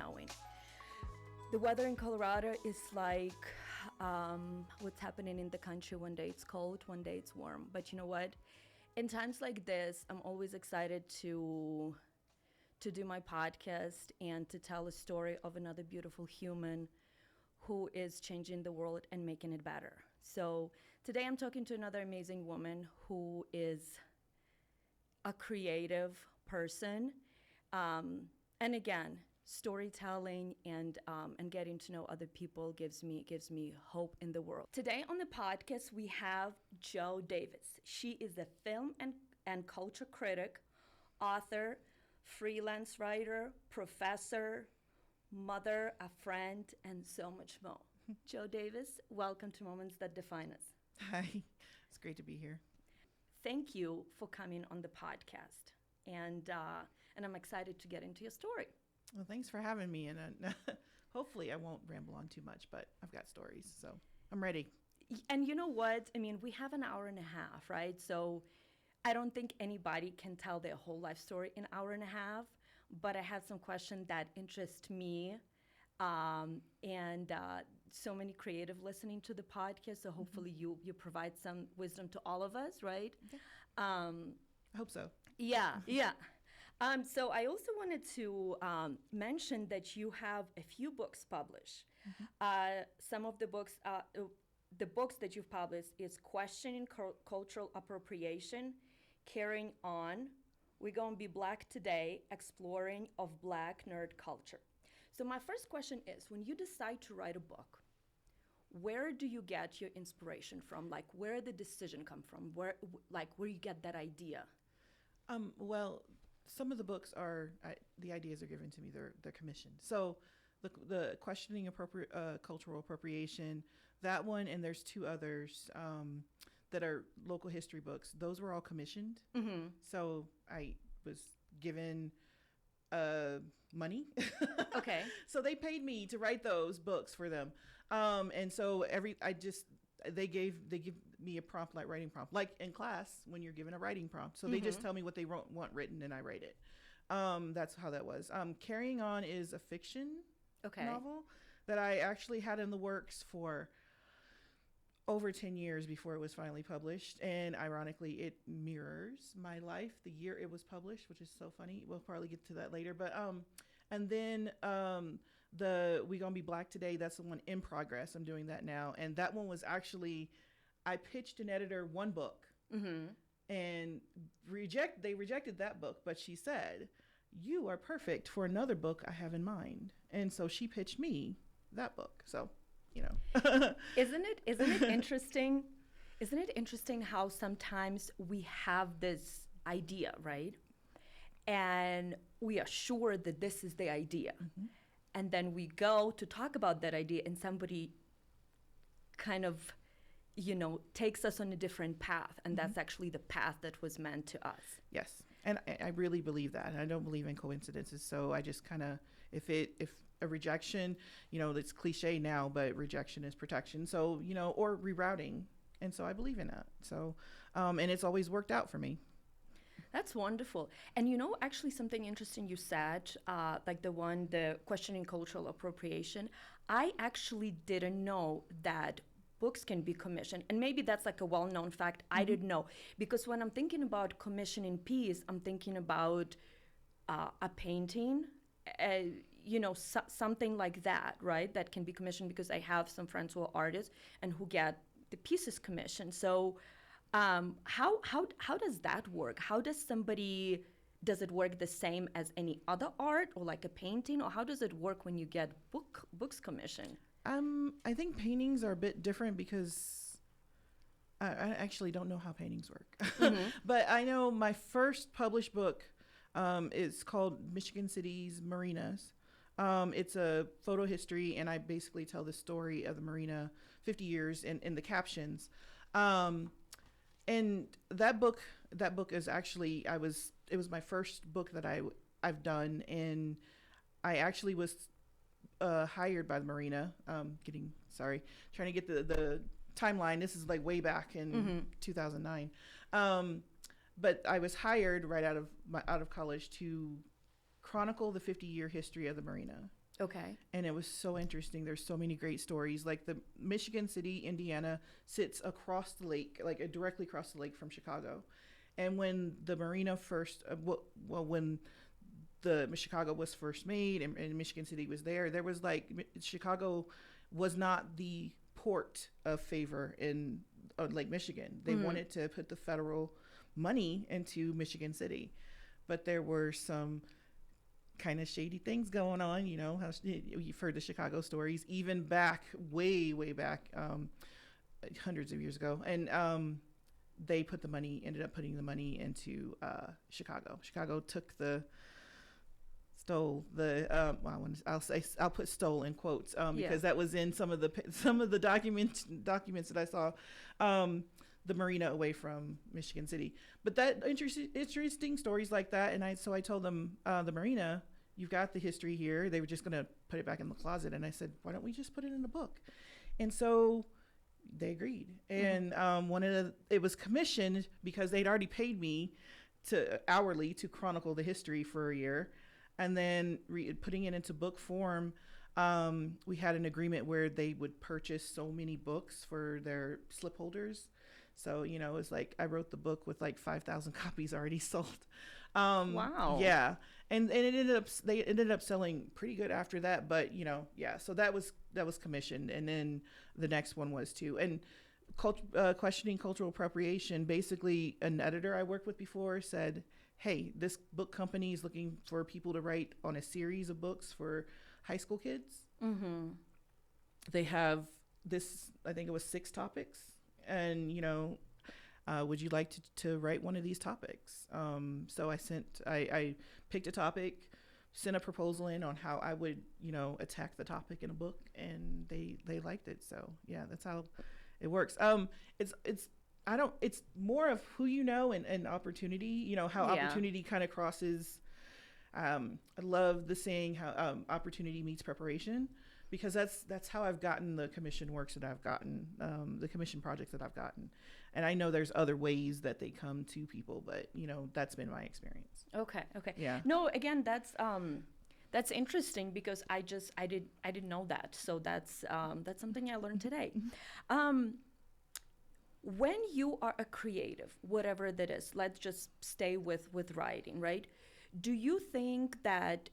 knowing. The weather in Colorado is like what's happening in the country. One day it's cold, one day it's warm. But you know what? In times like this, I'm always excited to do my podcast and to tell a story of another beautiful human who is changing the world and making it better. So today I'm talking to another amazing woman who is a creative person. And again, storytelling and getting to know other people gives me hope in the world. Today on the podcast we have Jo Davis. She is a film and culture critic, author, freelance writer, professor, mother, a friend, and so much more. Jo Davis, welcome to Moments That Define Us. Hi, it's great to be here. Thank you for coming on the podcast, and I'm excited to get into your story. Well, thanks for having me, and hopefully I won't ramble on too much, but I've got stories, so I'm ready. And you know what? I mean, we have an hour and a half, right? So I don't think anybody can tell their whole life story in an hour and a half, but I have some questions that interest me, and so many creative listening to the podcast, so hopefully you provide some wisdom to all of us, right? Yeah. I hope so. Yeah. So I also wanted to mention that you have a few books published. Some of the books that you've published is Questioning Cultural Appropriation, Carrying On, We're Gonna Be Black Today, Exploring of Black Nerd Culture. So my first question is, when you decide to write a book, where do you get your inspiration from? Like, where did the decision come from? Where you get that idea? Well, some of the books are, the ideas are given to me, they're commissioned. So the Questioning Cultural Appropriation, that one, and there's two others that are local history books. Those were all commissioned. Mm-hmm. So I was given money. Okay. So they paid me to write those books for them. And so they give me a prompt, like writing prompt, like in class when you're given a writing prompt. So they just tell me what they want written and I write it. That's how that was. Carrying On is a fiction novel that I actually had in the works for over 10 years before it was finally published. And ironically, it mirrors my life, the year it was published, which is so funny. We'll probably get to that later. But and then the We Gonna Be Black Today, that's the one in progress. I'm doing that now. And that one was actually, I pitched an editor one book and they rejected that book. But she said, you are perfect for another book I have in mind. And so she pitched me that book. So, you know. Isn't it interesting? Isn't it interesting how sometimes we have this idea, right? And we are sure that this is the idea. Mm-hmm. And then we go to talk about that idea and somebody kind of, takes us on a different path. And that's actually the path that was meant to us. Yes. And I really believe that. And I don't believe in coincidences. So I just kind of, if a rejection, it's cliche now, but rejection is protection. So, or rerouting. And so I believe in that. So, and it's always worked out for me. That's wonderful. And actually something interesting you said, like the Questioning Cultural Appropriation, I actually didn't know that books can be commissioned. And maybe that's like a well-known fact. I didn't know. Because when I'm thinking about commissioning piece, I'm thinking about a painting, something like that, right? That can be commissioned because I have some friends who are artists and who get the pieces commissioned. So how does that work? Does it work the same as any other art or like a painting, or how does it work when you get books commissioned? I think paintings are a bit different because I actually don't know how paintings work. But I know my first published book is called Michigan City's Marinas. It's a photo history, and I basically tell the story of the marina 50 years in the captions. And that book is actually, it was my first book that I've done, and I actually was hired by the marina, trying to get the timeline. This is like way back in 2009. But I was hired right out of college to chronicle the 50-year history of the marina. Okay. And it was so interesting. There's so many great stories. Like the Michigan City, Indiana sits across the lake, like directly across the lake from Chicago. And when the marina first, when the Chicago was first made and Michigan City was there was like Chicago was not the port of favor in Lake Michigan. They wanted to put the federal money into Michigan City, but there were some kind of shady things going on. You know how you've heard the Chicago stories, even back way back, hundreds of years ago, and they ended up putting the money into Chicago. Chicago took stole the I'll put stole in quotes because that was in some of the documents that I saw, the marina away from Michigan City. But that interesting stories like that, and I told them, the marina, you've got the history here. They were just gonna put it back in the closet, and I said, why don't we just put it in a book? And so they agreed. And it was commissioned because they'd already paid me hourly to chronicle the history for a year. And then putting it into book form, we had an agreement where they would purchase so many books for their slip holders. So, it was like I wrote the book with like 5,000 copies already sold. Wow. Yeah. And they ended up selling pretty good after that. But, so that was commissioned. And then the next one was too. And questioning cultural appropriation, basically an editor I worked with before said, hey, this book company is looking for people to write on a series of books for high school kids. Mm-hmm. They have this, I think it was 6 topics. And, would you like to write one of these topics? So I picked a topic, sent a proposal in on how I would, attack the topic in a book, and they liked it. So yeah, that's how it works. It's more of who and opportunity, how opportunity kind of crosses. I love the saying how opportunity meets preparation, because that's how I've gotten the commission works that I've gotten, the commission projects that I've gotten. And I know there's other ways that they come to people, but that's been my experience. Okay. Yeah. No, again, that's interesting, because I didn't know that. So that's something I learned today. When you are a creative, whatever that is, let's just stay with writing, right? Do you think that,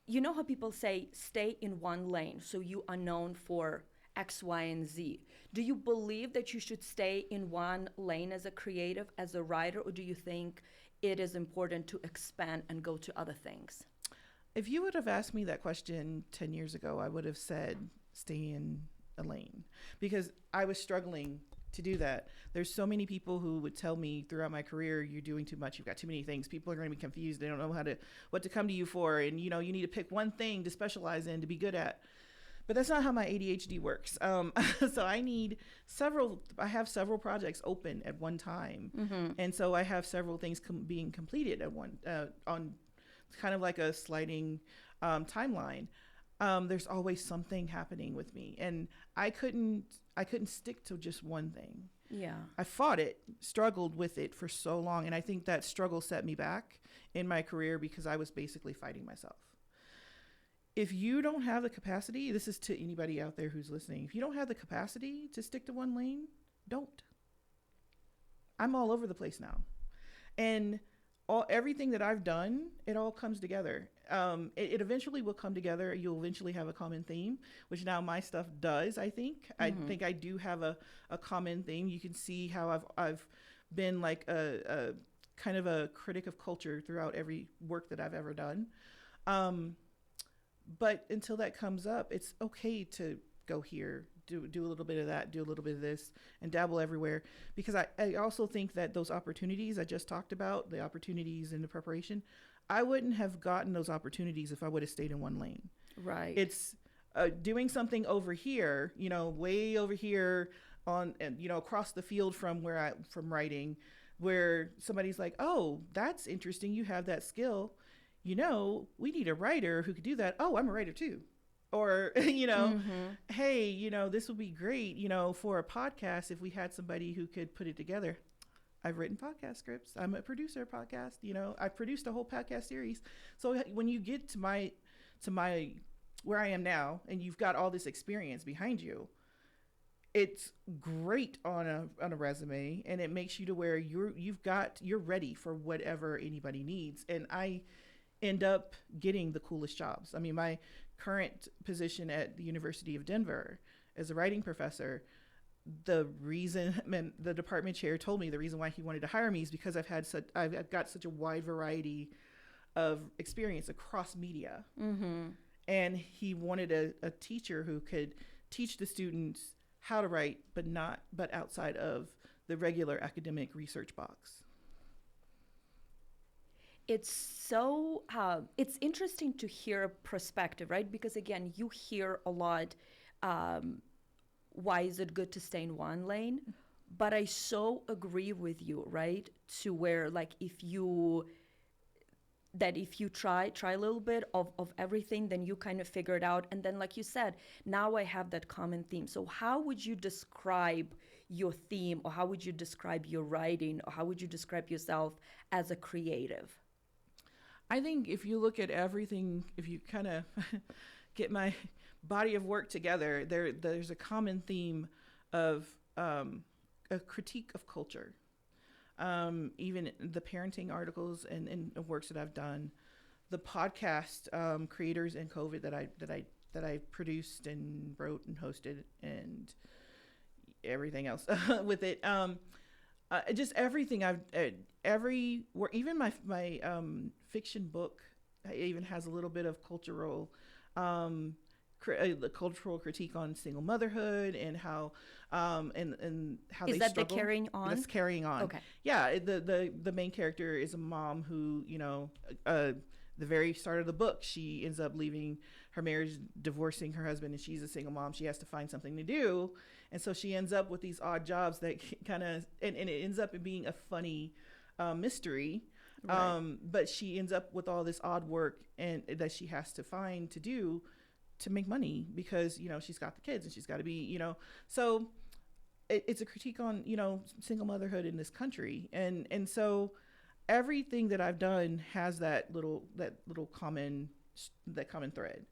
how people say, stay in one lane, so you are known for X, Y, and Z? Do you believe that you should stay in one lane as a creative, as a writer, or do you think it is important to expand and go to other things? If you would have asked me that question 10 years ago, I would have said stay in a lane, because I was struggling to do that. There's so many people who would tell me throughout my career, you're doing too much, you've got too many things, people are going to be confused, they don't know what to come to you for, and you need to pick one thing to specialize in, to be good at. But that's not how my ADHD works. So I have several projects open at one time. Mm-hmm. And so I have several things being completed at one, on kind of like a sliding timeline. There's always something happening with me, and I couldn't stick to just one thing. Yeah. I fought it, struggled with it for so long, and I think that struggle set me back in my career, because I was basically fighting myself. If you don't have the capacity, this is to anybody out there who's listening, if you don't have the capacity to stick to one lane, don't. I'm all over the place now. And everything that I've done, it all comes together. It eventually will come together. You'll eventually have a common theme, which now my stuff does, I think. Mm-hmm. I think I do have a common theme. You can see how I've been like a kind of a critic of culture throughout every work that I've ever done. But until that comes up, it's okay to go here, do a little bit of that, do a little bit of this, and dabble everywhere. Because I also think that those opportunities I just talked about, the opportunities in the preparation, I wouldn't have gotten those opportunities if I would have stayed in one lane. Right. It's doing something over here, way over here across the field from from writing, where somebody's like, oh, that's interesting. You have that skill. We need a writer who could do that. Oh, I'm a writer too. Or, mm-hmm. Hey, this would be great, for a podcast if we had somebody who could put it together. I've written podcast scripts. I'm a producer of podcast. I've produced a whole podcast series. So when you get to my where I am now, and you've got all this experience behind you, it's great on a resume, and it makes you to where you're ready for whatever anybody needs. And I end up getting the coolest jobs. I mean, my current position at the University of Denver as a writing professor, the reason the department chair told me the reason why he wanted to hire me is because I've got such a wide variety of experience across media. Mm-hmm. And he wanted a teacher who could teach the students how to write, but outside of the regular academic research box. It's interesting to hear a perspective, right? Because again, you hear a lot, why is it good to stay in one lane? But I so agree with you, right? To where like if you try a little bit of everything, then you kind of figure it out. And then like you said, now I have that common theme. So how would you describe your theme, or how would you describe your writing, or how would you describe yourself as a creative? I think if you look at everything, if you kind of get my body of work together, there's a common theme of a critique of culture. Even the parenting articles and works that I've done, the podcast creators in COVID that I produced and wrote and hosted, and everything else with it. Just everything even my fiction book even has a little bit of cultural the cultural critique on single motherhood and how and how is they that struggle. The carrying on? That's carrying on. Okay. Yeah, the main character is a mom who, the very start of the book, she ends up leaving her marriage, divorcing her husband, and she's a single mom. She has to find something to do, and so she ends up with these odd jobs that kind of and it ends up being a funny mystery. Right. But she ends up with all this odd work and that she has to find to do to make money because she's got the kids and she's got to be so it's a critique on single motherhood in this country, and so everything that I've done has that little common thread.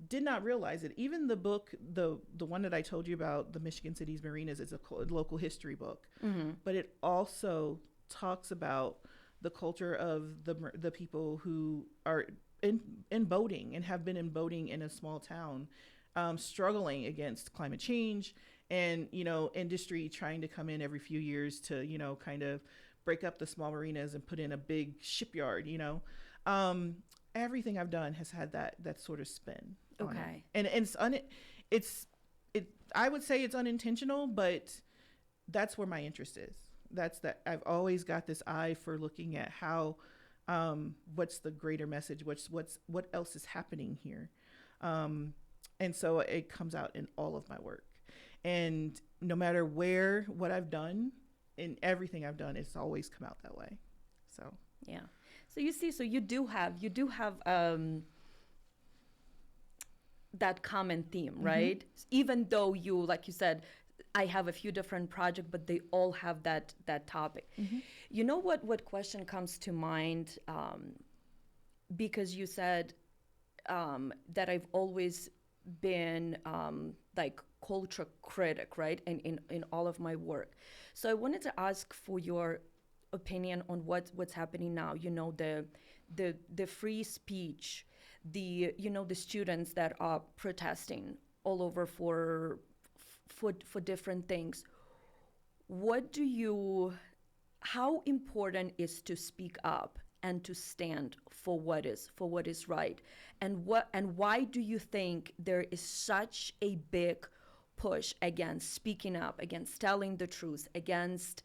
Did not realize it. Even the book, the one that I told you about, the Michigan Cities Marinas, is a local history book, Mm-hmm. but it also talks about the culture of the people who are in boating and have been in boating in a small town, struggling against climate change and industry trying to come in every few years to kind of break up the small marinas and put in a big shipyard. Everything I've done has had that sort of spin on Okay. it. And I would say it's unintentional, but that's where my interest is. That's that I've always got this eye for looking at how what's the greater message, what else is happening here, and so it comes out in all of my work, and no matter what I've done, in everything I've done, it's always come out that way. So Yeah. So you see, so you do have that common theme, right? Even though you, like you said, I have a few different projects, but they all have that topic. You know what question comes to mind? Because you said that I've always been like culture critic, right? And in all of my work. So I wanted to ask for your opinion on what's happening now. The free speech, the students that are protesting all over for different things. How important is to speak up and to stand for what is right, and why do you think there is such a big push against speaking up, against telling the truth, against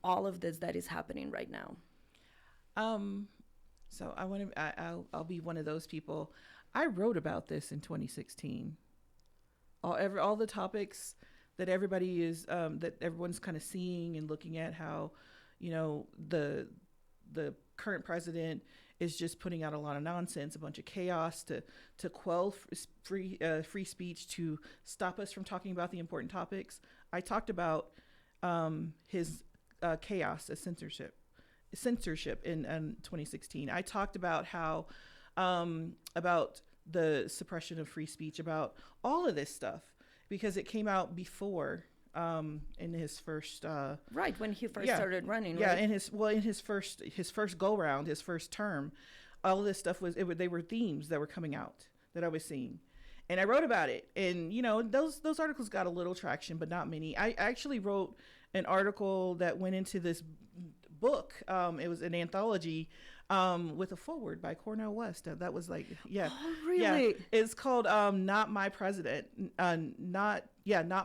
all of this that is happening right now? So I'll be one of those people. I wrote about this in 2016. All the topics that everybody is that everyone's kind of seeing and looking at, how the current president is just putting out a lot of nonsense, a bunch of chaos to quell free speech, to stop us from talking about the important topics. I talked about his chaos as censorship in 2016. I talked about how about the suppression of free speech, about all of this stuff, because it came out before, in his first Right, when he first yeah, started running. yeah, Right? in his first go round, his first term, all of this stuff they were themes that were coming out that I was seeing, and I wrote about it. And those articles got a little traction, but not many. I actually wrote an article that went into this book. It was an anthology, with a foreword by Cornel West. That was like, yeah. Oh, really? Yeah. It's called Not My President. Not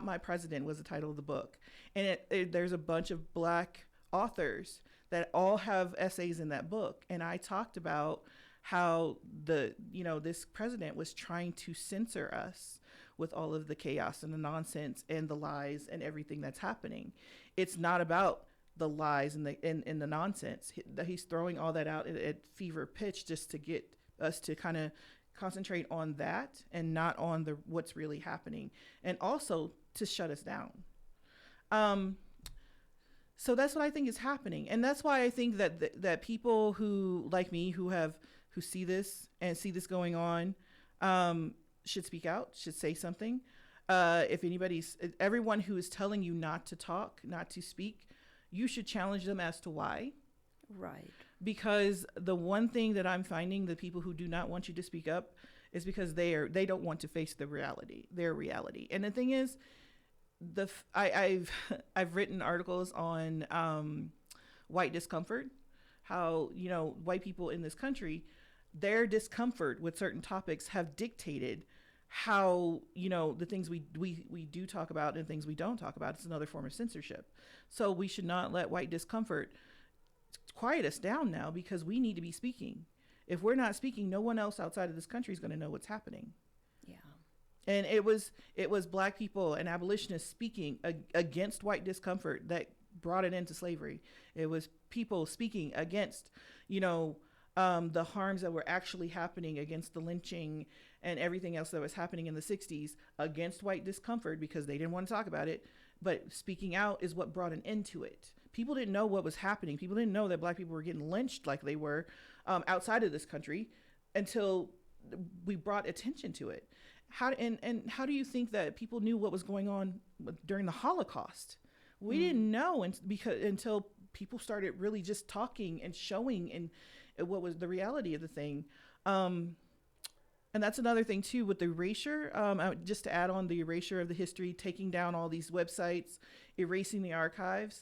My President was the title of the book. And there's a bunch of Black authors that all have essays in that book. And I talked about how this president was trying to censor us with all of the chaos and the nonsense and the lies and everything that's happening. It's not about the lies and the nonsense. He's throwing all that out at fever pitch just to get us to kind of concentrate on that and not on what's really happening, and also to shut us down. So that's what I think is happening, and that's why I think that people who, like me, who see this going on, should speak out, should say something. Everyone who is telling you not to talk, not to speak, you should challenge them as to why. Right. Because the one thing that I'm finding, the people who do not want you to speak up, is because they don't want to face their reality. And the thing is, I've written articles on white discomfort, how white people in this country, their discomfort with certain topics have dictated how the things we do talk about and things we don't talk about. It's another form of censorship. So we should not let white discomfort quiet us down now, because we need to be speaking. If we're not speaking, no one else outside of this country is going to know what's happening. Yeah. And it was Black people and abolitionists speaking against white discomfort that brought it into slavery. It was people speaking against the harms that were actually happening, against the lynching and everything else that was happening in the 60s, against white discomfort, because they didn't want to talk about it. But speaking out is what brought an end to it. People didn't know what was happening. People didn't know that Black people were getting lynched like they were outside of this country until we brought attention to it. How do you think that people knew what was going on during the Holocaust? We didn't know until people started really just talking and showing and what was the reality of the thing. And that's another thing too with the erasure. Just to add on the erasure of the history, taking down all these websites, erasing the archives.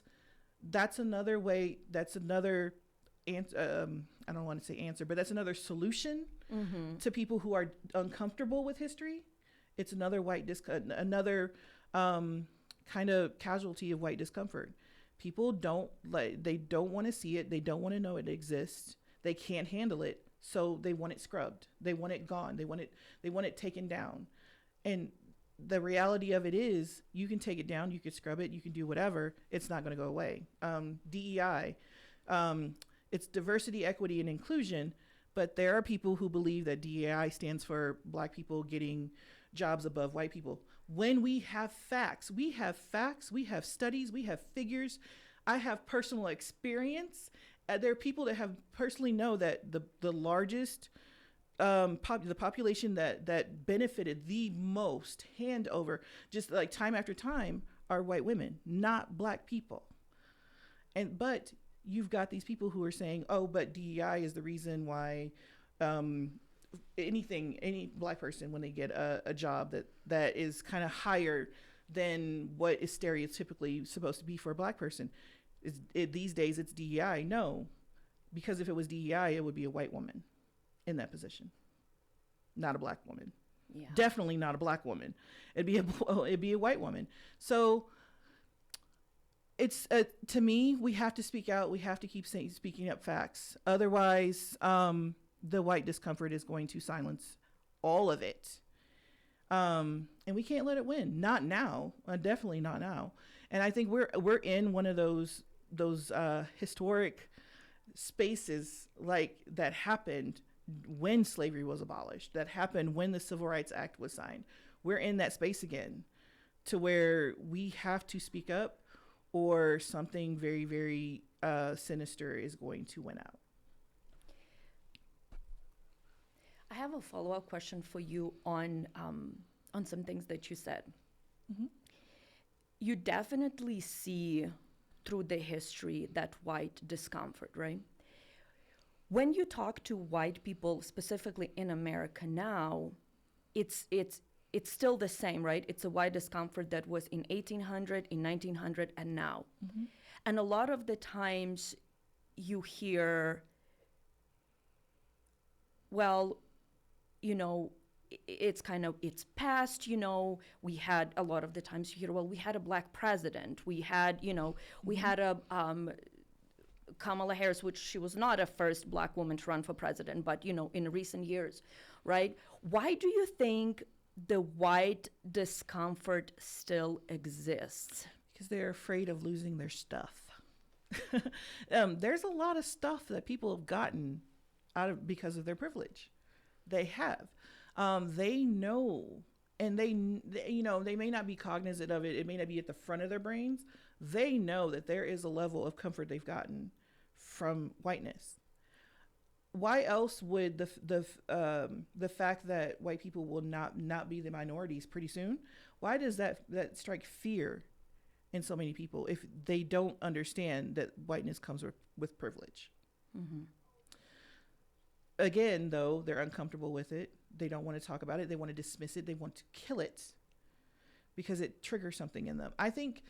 That's another way. That's another I don't want to say answer, but that's another solution to people who are uncomfortable with history. It's another another kind of casualty of white discomfort. People don't want to see it. They don't want to know it exists. They can't handle it. So they want it scrubbed. They want it gone. They want it taken down. And the reality of it is, you can take it down, you can scrub it, you can do whatever. It's not going to go away. DEI, it's diversity, equity, and inclusion. But there are people who believe that DEI stands for Black people getting jobs above white people. When we have facts, we have studies, we have figures. I have personal experience. There are people that have personally know that the largest the population that benefited the most, hand over, just like time after time, are white women, not Black people. But you've got these people who are saying, oh, but DEI is the reason why any Black person, when they get a job that is kind of higher than what is stereotypically supposed to be for a Black person, these days it's DEI. No, because if it was DEI, it would be a white woman in that position, not a Black woman. Yeah. Definitely not a Black woman. It'd be a white woman. So it's to me, we have to speak out. We have to keep speaking up facts. Otherwise, the white discomfort is going to silence all of it. And we can't let it win. Not now. Definitely not now. And I think we're in one of those historic spaces like that happened when slavery was abolished, that happened when the Civil Rights Act was signed. We're in that space again, to where we have to speak up, or something very, very sinister is going to win out. I have a follow-up question for you on some things that you said. Mm-hmm. You definitely see through the history that white discomfort, right? When you talk to white people, specifically in America now, it's still the same, right? It's a white discomfort that was in 1800, in 1900, and now. Mm-hmm. And a lot of the times you hear, well, you know, it's past, we had a lot of the times you hear, well, we had a black president, we had, we Mm-hmm. had a Kamala Harris, which she was not a first black woman to run for president, but, in recent years, right? Why do you think the white discomfort still exists? Because they're afraid of losing their stuff. There's a lot of stuff that people have gotten out of because of their privilege. They have. They know, and they may not be cognizant of it. It may not be at the front of their brains. They know that there is a level of comfort they've gotten from whiteness. Why else would the fact that white people will not be the minorities pretty soon? Why does that strike fear in so many people if they don't understand that whiteness comes with privilege? Mm-hmm. Again, though, they're uncomfortable with it. They don't want to talk about it. They want to dismiss it. They want to kill it because it triggers something in them. I think,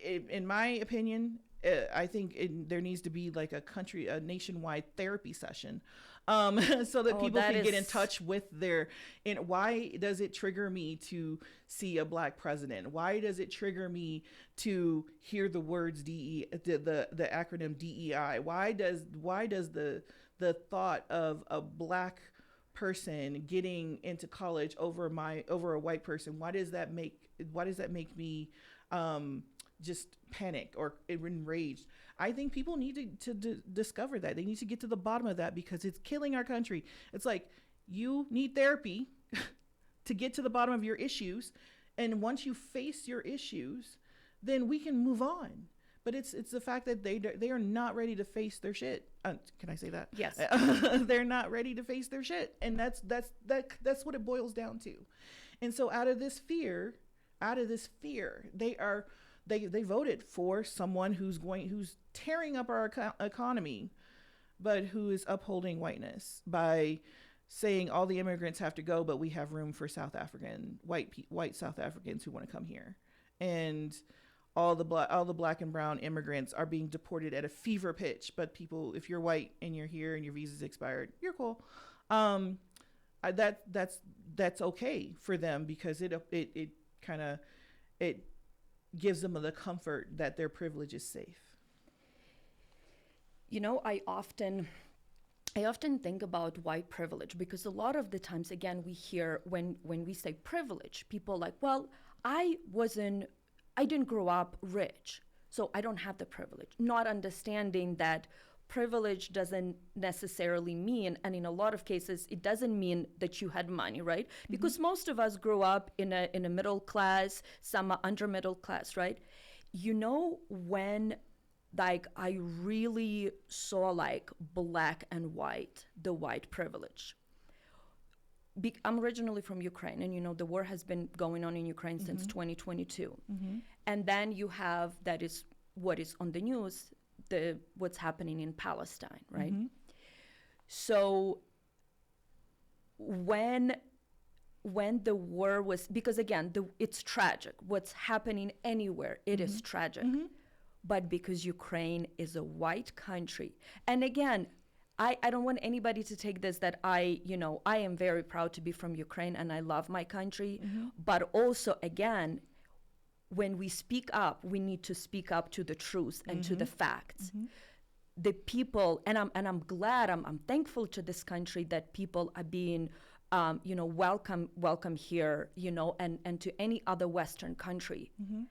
in my opinion, I think there needs to be like a nationwide therapy session, so that people can get in touch with why does it trigger me to see a black president? Why does it trigger me to hear the words the acronym DEI? Why does the thought of a black person getting into college over a white person, why does that make me just panic or enraged? I think people need to discover that. They need to get to the bottom of that because it's killing our country. It's like you need therapy to get to the bottom of your issues, and once you face your issues, then we can move on. But it's the fact that they are not ready to face their shit. Can I say that? Yes. They're not ready to face their shit, and that's what it boils down to. And so out of this fear, they voted for someone who's tearing up our economy, but who is upholding whiteness by saying all the immigrants have to go, but we have room for white South Africans who want to come here, and all the black and brown immigrants are being deported at a fever pitch. But people, if you're white and you're here and your visa's expired, you're cool. That's okay for them because it kind of gives them the comfort that their privilege is safe. I often think about white privilege because a lot of the times, again, we hear when we say privilege, people are like, well, I didn't grow up rich, so I don't have the privilege. Not understanding that privilege doesn't necessarily mean, and in a lot of cases, it doesn't mean that you had money, right? Mm-hmm. Because most of us grew up in a middle class, some are under middle class, right? When I really saw black and white, the white privilege. I'm originally from Ukraine, and the war has been going on in Ukraine mm-hmm. since 2022. Mm-hmm. And then you have, that is what is on the news, what's happening in Palestine, right? Mm-hmm. So when the war was, because again, it's tragic. What's happening anywhere, it mm-hmm. is tragic. Mm-hmm. But because Ukraine is a white country, and again, I don't want anybody to take this that I am very proud to be from Ukraine and I love my country. Mm-hmm. But also, again, when we speak up, we need to speak up to the truth and mm-hmm. to the facts. Mm-hmm. The people, and I'm glad, I'm thankful to this country that people are being, welcome here, and to any other Western country, mm-hmm.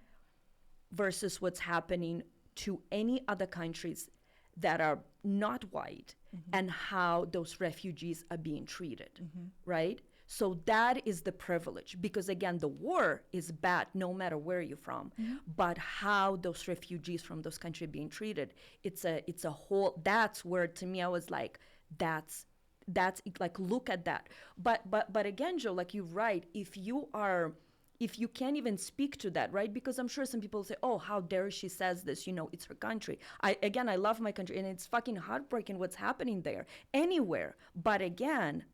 versus what's happening to any other countries that are not white, mm-hmm. and how those refugees are being treated, mm-hmm. right? So that is the privilege, because again, the war is bad no matter where you're from, mm-hmm. but how those refugees from those countries are being treated, it's a whole, that's where to me I was like, That's like, look at that. But again, Joe, like, you're right. If you can't even speak to that, right? Because I'm sure some people say, oh, how dare she says this, it's her country. I love my country, and it's fucking heartbreaking what's happening there anywhere. But again,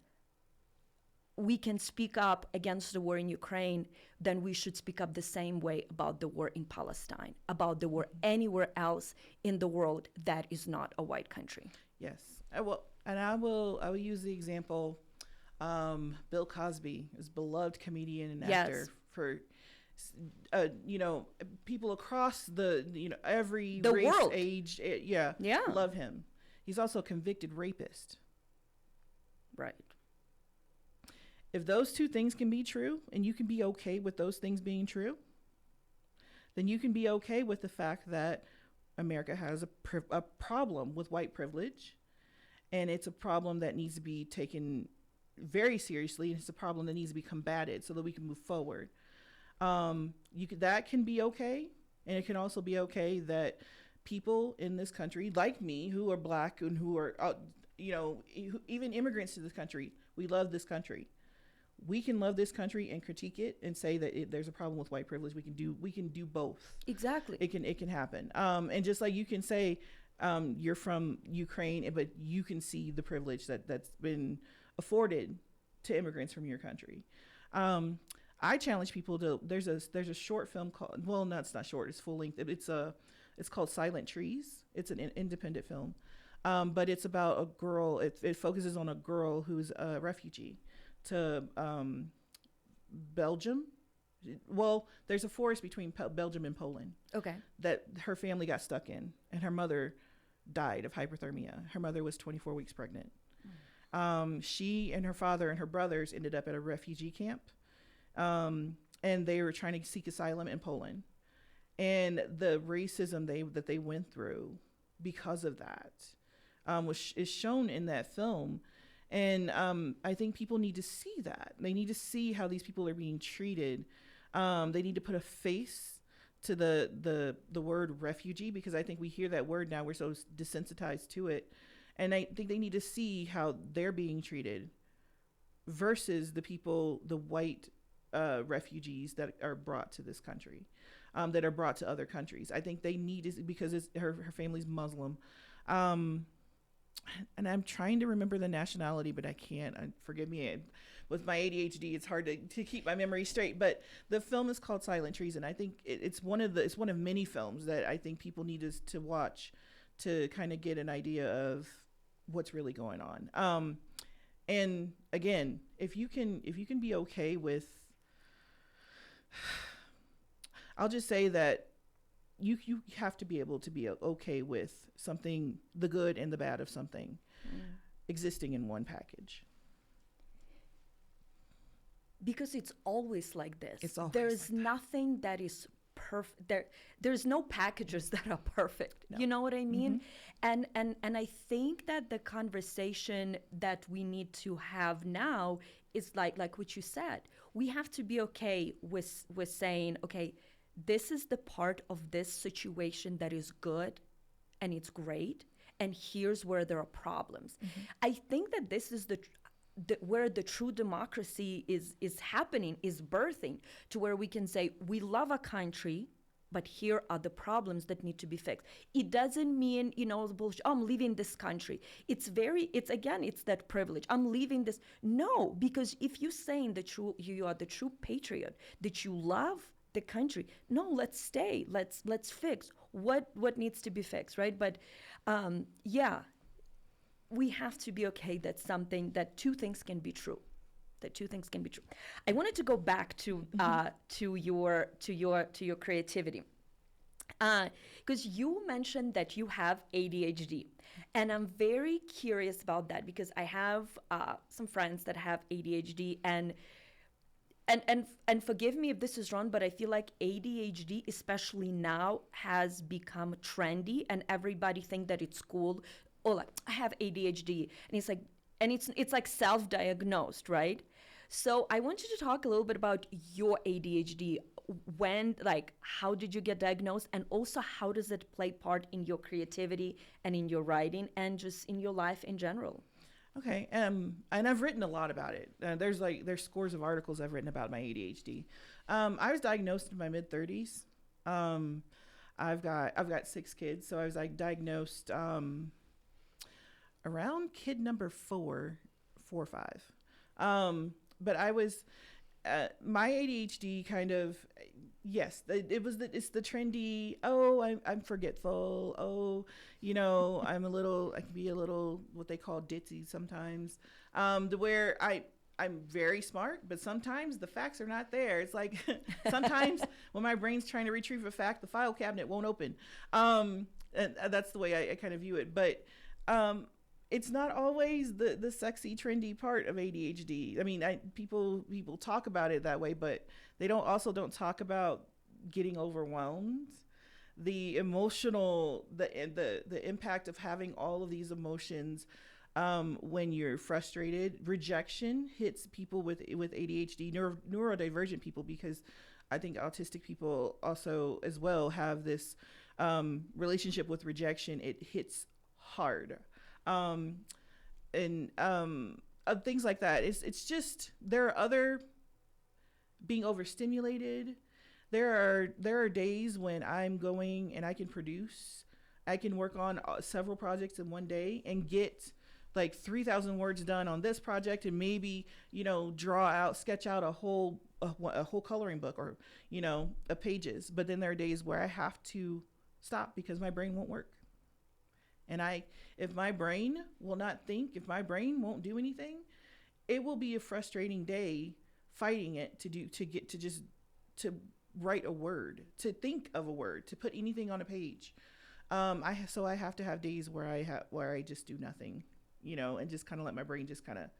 we can speak up against the war in Ukraine, then we should speak up the same way about the war in Palestine, about the war anywhere else in the world that is not a white country. Yes, I will use the example, Bill Cosby, is beloved comedian and actor for, people across every the race, world, age, love him. He's also a convicted rapist. Right. If those two things can be true, and you can be okay with those things being true, then you can be okay with the fact that America has a problem with white privilege, and it's a problem that needs to be taken very seriously, and it's a problem that needs to be combated so that we can move forward. That can be okay, and it can also be okay that people in this country, like me, who are Black and who are, even immigrants to this country, we love this country. We can love this country and critique it and say that there's a problem with white privilege. We can do both. Exactly. It can happen. And just like you can say you're from Ukraine, but you can see the privilege that's been afforded to immigrants from your country. I challenge people to. There's a short film called. Well, no, it's not short. It's full length. It's called Silent Trees. It's an independent film, but it's about a girl. It focuses on a girl who's a refugee to Belgium. Well, there's a forest between Belgium and Poland. Okay. That her family got stuck in, and her mother died of hypothermia. Her mother was 24 weeks pregnant. She and her father and her brothers ended up at a refugee camp, and they were trying to seek asylum in Poland. And the racism that they went through because of that is shown in that film. And I think people need to see that. They need to see how these people are being treated. They need to put a face to the word refugee, because I think we hear that word now. We're so desensitized to it. And I think they need to see how they're being treated versus the white refugees that are brought to this country, that are brought to other countries. I think they need to, because her family's Muslim. And I'm trying to remember the nationality, but I can't. Forgive me. With my ADHD, it's hard to keep my memory straight. But the film is called Silent Trees, and I think it's one of many films that I think people need to watch to kind of get an idea of what's really going on. And again, if you can be okay with, I'll just say that you have to be able to be okay with something, the good and the bad of something existing in one package. Because it's always like this. There's nothing that is perfect. There's no packages that are perfect. No. You know what I mean? Mm-hmm. And I think that the conversation that we need to have now is like what you said. We have to be okay with saying, okay, this is the part of this situation that is good and it's great, and here's where there are problems. Mm-hmm. I think that this is where the true democracy is happening, is birthing, to where we can say, we love a country, but here are the problems that need to be fixed. It doesn't mean, the bullshit, I'm leaving this country. It's that privilege. I'm leaving this. No, because if you're saying you are the true patriot, that you love the country, no, let's stay. Let's fix what needs to be fixed, right? But we have to be okay that two things can be true. I wanted to go back to your creativity, because you mentioned that you have ADHD, and I'm very curious about that, because I have some friends that have ADHD, and forgive me if this is wrong, but I feel like ADHD, especially now, has become trendy, and everybody think that it's cool. Oh, like, I have ADHD, and it's like self-diagnosed, right? So I want you to talk a little bit about your ADHD. How did you get diagnosed, and also how does it play part in your creativity and in your writing and just in your life in general? Okay. And I've written a lot about it. There's scores of articles I've written about my ADHD. I was diagnosed in my mid 30s. I've got 6 kids, so I was like diagnosed around kid number 4 or 5. But I was my ADHD kind of, yes, it's the trendy, oh, I'm forgetful, oh, I can be a little what they call ditzy sometimes, to where I'm very smart, but sometimes the facts are not there. It's like sometimes when my brain's trying to retrieve a fact, the file cabinet won't open. And that's the way I kind of view it. But it's not always the sexy, trendy part of ADHD. I mean, people talk about it that way, but they don't talk about getting overwhelmed, the emotional, the impact of having all of these emotions. When you're frustrated, rejection hits people with ADHD, neurodivergent people, because I think autistic people also as well have this relationship with rejection. It hits hard. And things like that. It's just, there are other, being overstimulated. There are days when I'm going and I can produce. I can work on several projects in one day and get like 3,000 words done on this project, and maybe sketch out a whole coloring book, or a pages. But then there are days where I have to stop because my brain won't work. And if my brain will not think, if my brain won't do anything, it will be a frustrating day fighting it to write a word, to think of a word, to put anything on a page. So I have to have days where I just do nothing, and just kind of let my brain just kind of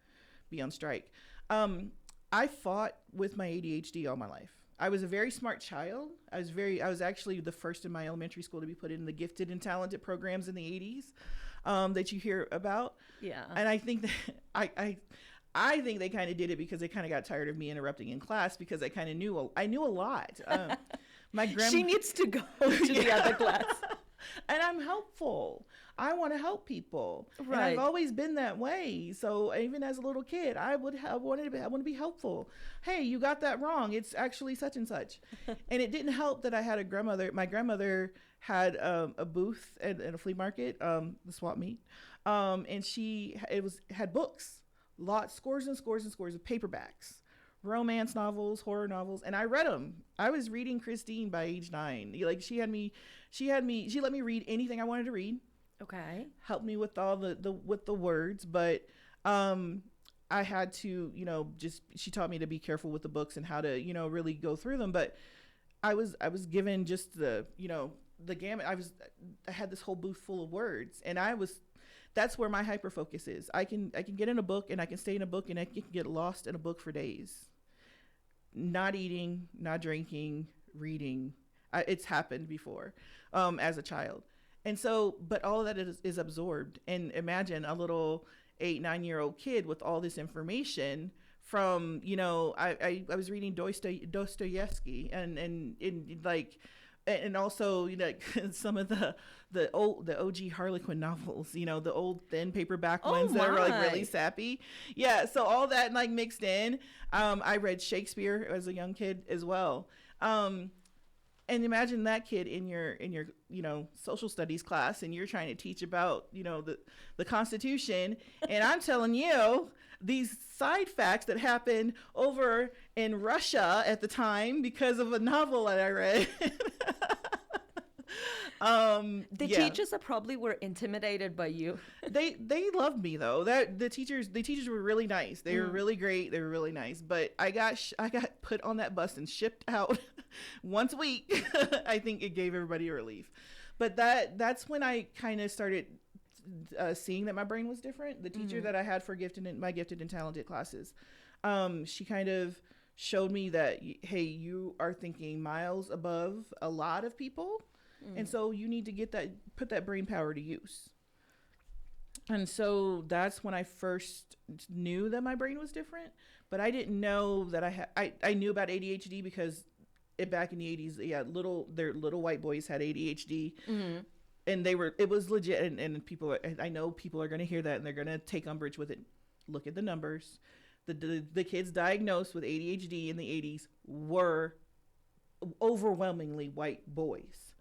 be on strike. I fought with my ADHD all my life. I was a very smart child. I was actually the first in my elementary school to be put in the gifted and talented programs in the 80s, that you hear about. Yeah. And I think that I think they kind of did it because they kind of got tired of me interrupting in class, because I kind of knew a lot. My grandma, she needs to go to the other class. And I'm helpful. I want to help people. Right. And I've always been that way. So even as a little kid, I want to be helpful. Hey, you got that wrong. It's actually such and such. And it didn't help that I had a grandmother. My grandmother had a booth at a flea market, the swap meet. And she had books, scores and scores and scores of paperbacks, romance novels, horror novels, and I read them. I was reading Christine by age 9. Like she let me read anything I wanted to read. Okay. Helped me with all the words, but I had to, she taught me to be careful with the books and how to, really go through them. But I was given just the gamut. I had this whole booth full of words, and that's where my hyper focus is. I can get in a book, and I can stay in a book, and I can get lost in a book for days. Not eating, not drinking, reading. It's happened before, as a child. And so, but all of that is absorbed. And imagine a little 8-9-year-old kid with all this information from, I was reading Dostoevsky and also, some of the OG Harlequin novels, the old thin paperback ones that are like really sappy. Yeah. So all that mixed in. I read Shakespeare as a young kid as well. And imagine that kid in your social studies class, and you're trying to teach about, the Constitution. And I'm telling you these side facts that happened over in Russia at the time because of a novel that I read. The teachers probably were intimidated by you. They loved me though. The teachers were really nice. They were really great. They were really nice. But I got put on that bus and shipped out once a week. I think it gave everybody a relief. But that's when I kind of started seeing that my brain was different. The teacher that I had for my gifted and talented classes, she kind of showed me that, hey, you are thinking miles above a lot of people. And so you need to put that brain power to use. And so that's when I first knew that my brain was different, but I didn't know that I knew about ADHD because back in the 80s, little white boys had ADHD. and it was legit. And I know people are going to hear that and they're going to take umbrage with it. Look at the numbers. The kids diagnosed with ADHD in the 80s were overwhelmingly white boys.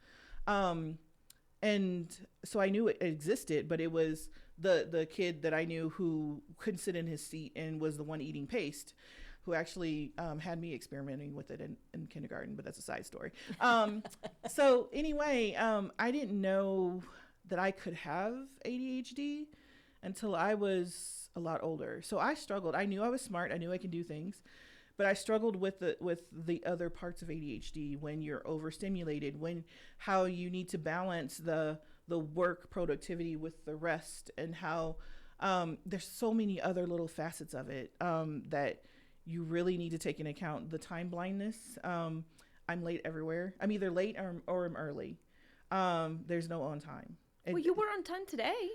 And so I knew it existed, but it was the kid that I knew who couldn't sit in his seat and was the one eating paste, who actually had me experimenting with it in kindergarten, but that's a side story. So anyway, I didn't know that I could have ADHD until I was a lot older. So I struggled. I knew I was smart. I knew I could do things, but I struggled with the other parts of ADHD when you're overstimulated, how you need to balance the work productivity with the rest, and how there's so many other little facets of it that you really need to take into account. The time blindness. I'm late everywhere. I'm either late or I'm early. There's no on time. Well, you were on time today.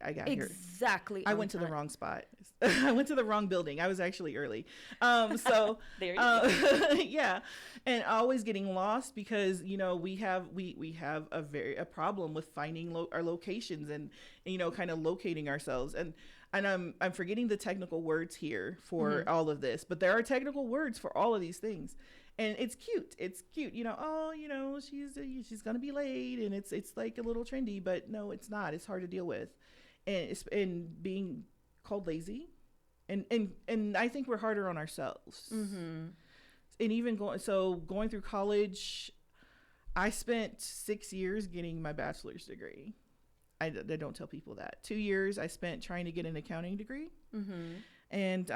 I got here. Exactly. I went to the wrong spot. I went to the wrong building. I was actually early. So there you go. Yeah. And always getting lost because, we have a problem with finding our locations and kind of locating ourselves. And I'm forgetting the technical words here for all of this, but there are technical words for all of these things. And it's cute. She's going to be late, and it's like a little trendy, but no, it's not. It's hard to deal with. And being called lazy, and I think we're harder on ourselves. And even going through college, I spent 6 years getting my bachelor's degree. I don't tell people that. 2 years I spent trying to get an accounting degree, and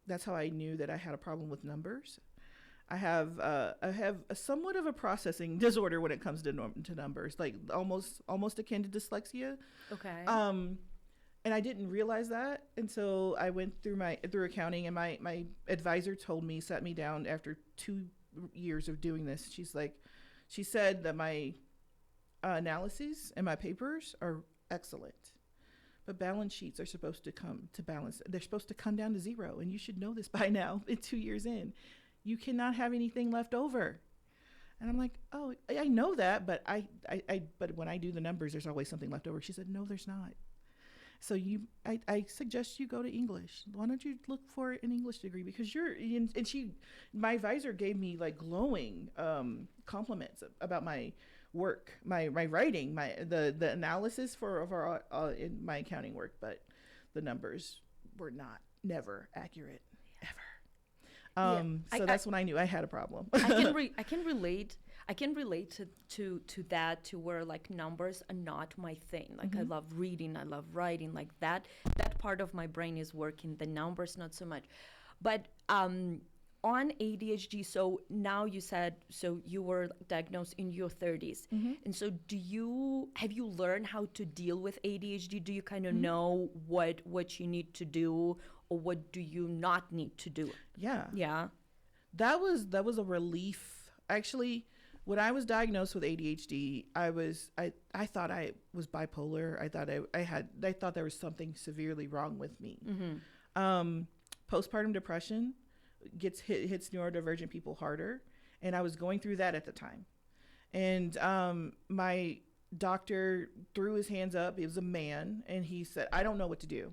that's how I knew that I had a problem with numbers. I have a somewhat of a processing disorder when it comes to numbers, like almost akin to dyslexia. Okay. And I didn't realize that until I went through accounting, and my advisor sat me down after 2 years of doing this. She said that my analyses and my papers are excellent, but balance sheets are supposed to come to balance. They're supposed to come down to zero, and you should know this by now. 2 years in. You cannot have anything left over. And I'm like, oh, I know that, but but when I do the numbers, there's always something left over. She said, no, there's not. So I suggest you go to English. Why don't you look for an English degree? Because my advisor gave me like glowing compliments about my work, my writing, the analysis in my accounting work, but the numbers were never accurate. That's when I knew I had a problem. I can relate to that, to where like numbers are not my thing. Like I love reading, I love writing, like that part of my brain is working, the numbers not so much. But on ADHD, so now you said, so you were diagnosed in your 30s. And so have you learned how to deal with ADHD? Do you kind of know what you need to do, or what do you not need to do? Yeah. That was a relief. Actually, when I was diagnosed with ADHD, I thought I was bipolar. I thought there was something severely wrong with me. Postpartum depression hits neurodivergent people harder, and I was going through that at the time. And my doctor threw his hands up. He was a man, and he said, I don't know what to do.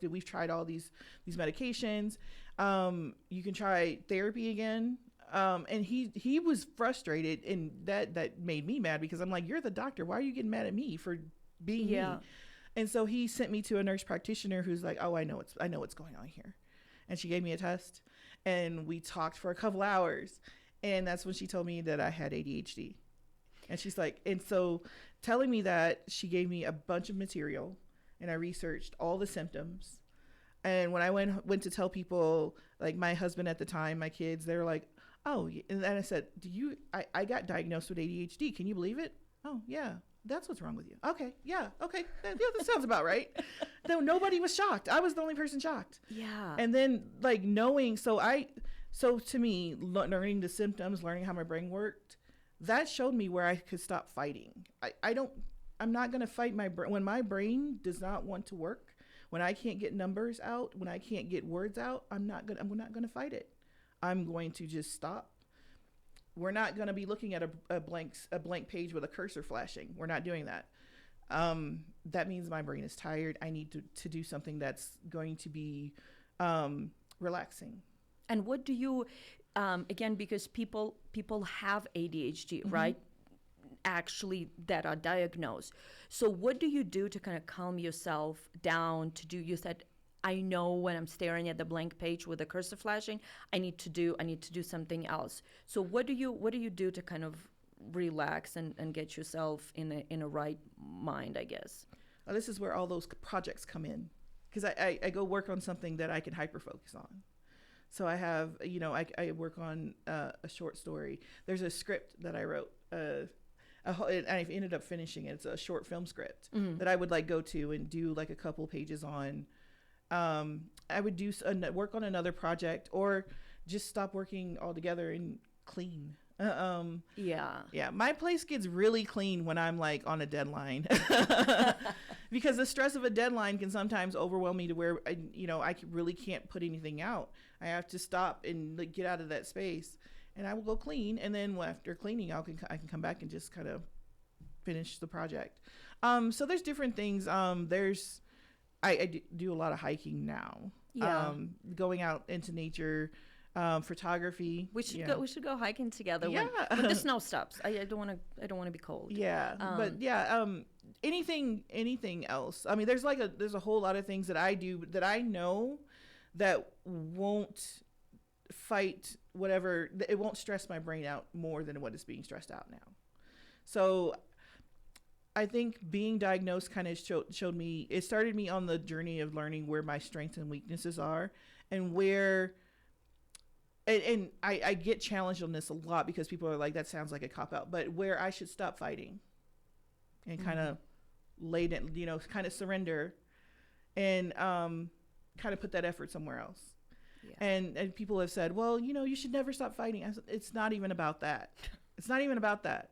We've tried all these medications. You can try therapy again. And he was frustrated, and that made me mad, because I'm like, you're the doctor. Why are you getting mad at me for being me? And so he sent me to a nurse practitioner who's like, oh, I know what's going on here. And she gave me a test, and we talked for a couple hours. And that's when she told me that I had ADHD. And she's like, and so telling me that, she gave me a bunch of material, and I researched all the symptoms. And when I went to tell people, like my husband at the time, my kids, they were like, oh, and then I said, I got diagnosed with ADHD. Can you believe it? Oh, yeah, that's what's wrong with you. Okay. Yeah. Okay. Yeah, that sounds about right. No, nobody was shocked. I was the only person shocked. Yeah. And then like knowing, so to me, learning the symptoms, learning how my brain worked, that showed me where I could stop fighting. I'm not going to fight my brain. When my brain does not want to work, when I can't get numbers out, when I can't get words out, I'm not going to fight it. I'm going to just stop, we're not going to be looking at a blank page with a cursor flashing. We're not doing that. That means my brain is tired. I need to do something that's going to be relaxing. And what do you, again, because people have ADHD, right? Actually, that are diagnosed. So what do you do to kind of calm yourself down to do? You said, I know when I'm staring at the blank page with the cursor flashing, I need to do something else. So what do you do to kind of relax and get yourself in a right mind, I guess? Well, this is where all those projects come in, because I go work on something that I can hyper focus on. So I have, I work on a short story. There's a script that I wrote. I ended up finishing it. It's a short film script that I would like go to and do like a couple pages on. I would do work on another project, or just stop working altogether and clean. Yeah. My place gets really clean when I'm like on a deadline, because the stress of a deadline can sometimes overwhelm me to where I really can't put anything out. I have to stop and like get out of that space, and I will go clean. And then after cleaning, I can come back and just kind of finish the project. So there's different things. I do a lot of hiking now. Yeah. Going out into nature. Photography. We should go hiking together when the snow stops. I don't want to be cold. Yeah. But yeah, anything else. I mean, there's a whole lot of things that I do that I know that won't fight whatever, it won't stress my brain out more than what is being stressed out now. So I think being diagnosed kind of showed me, it started me on the journey of learning where my strengths and weaknesses are, and where. And I get challenged on this a lot, because people are like, that sounds like a cop-out, but where I should stop fighting and kind of lay down, kind of surrender, and kind of put that effort somewhere else. Yeah. And people have said, well, you should never stop fighting. I said, it's not even about that. It's not even about that.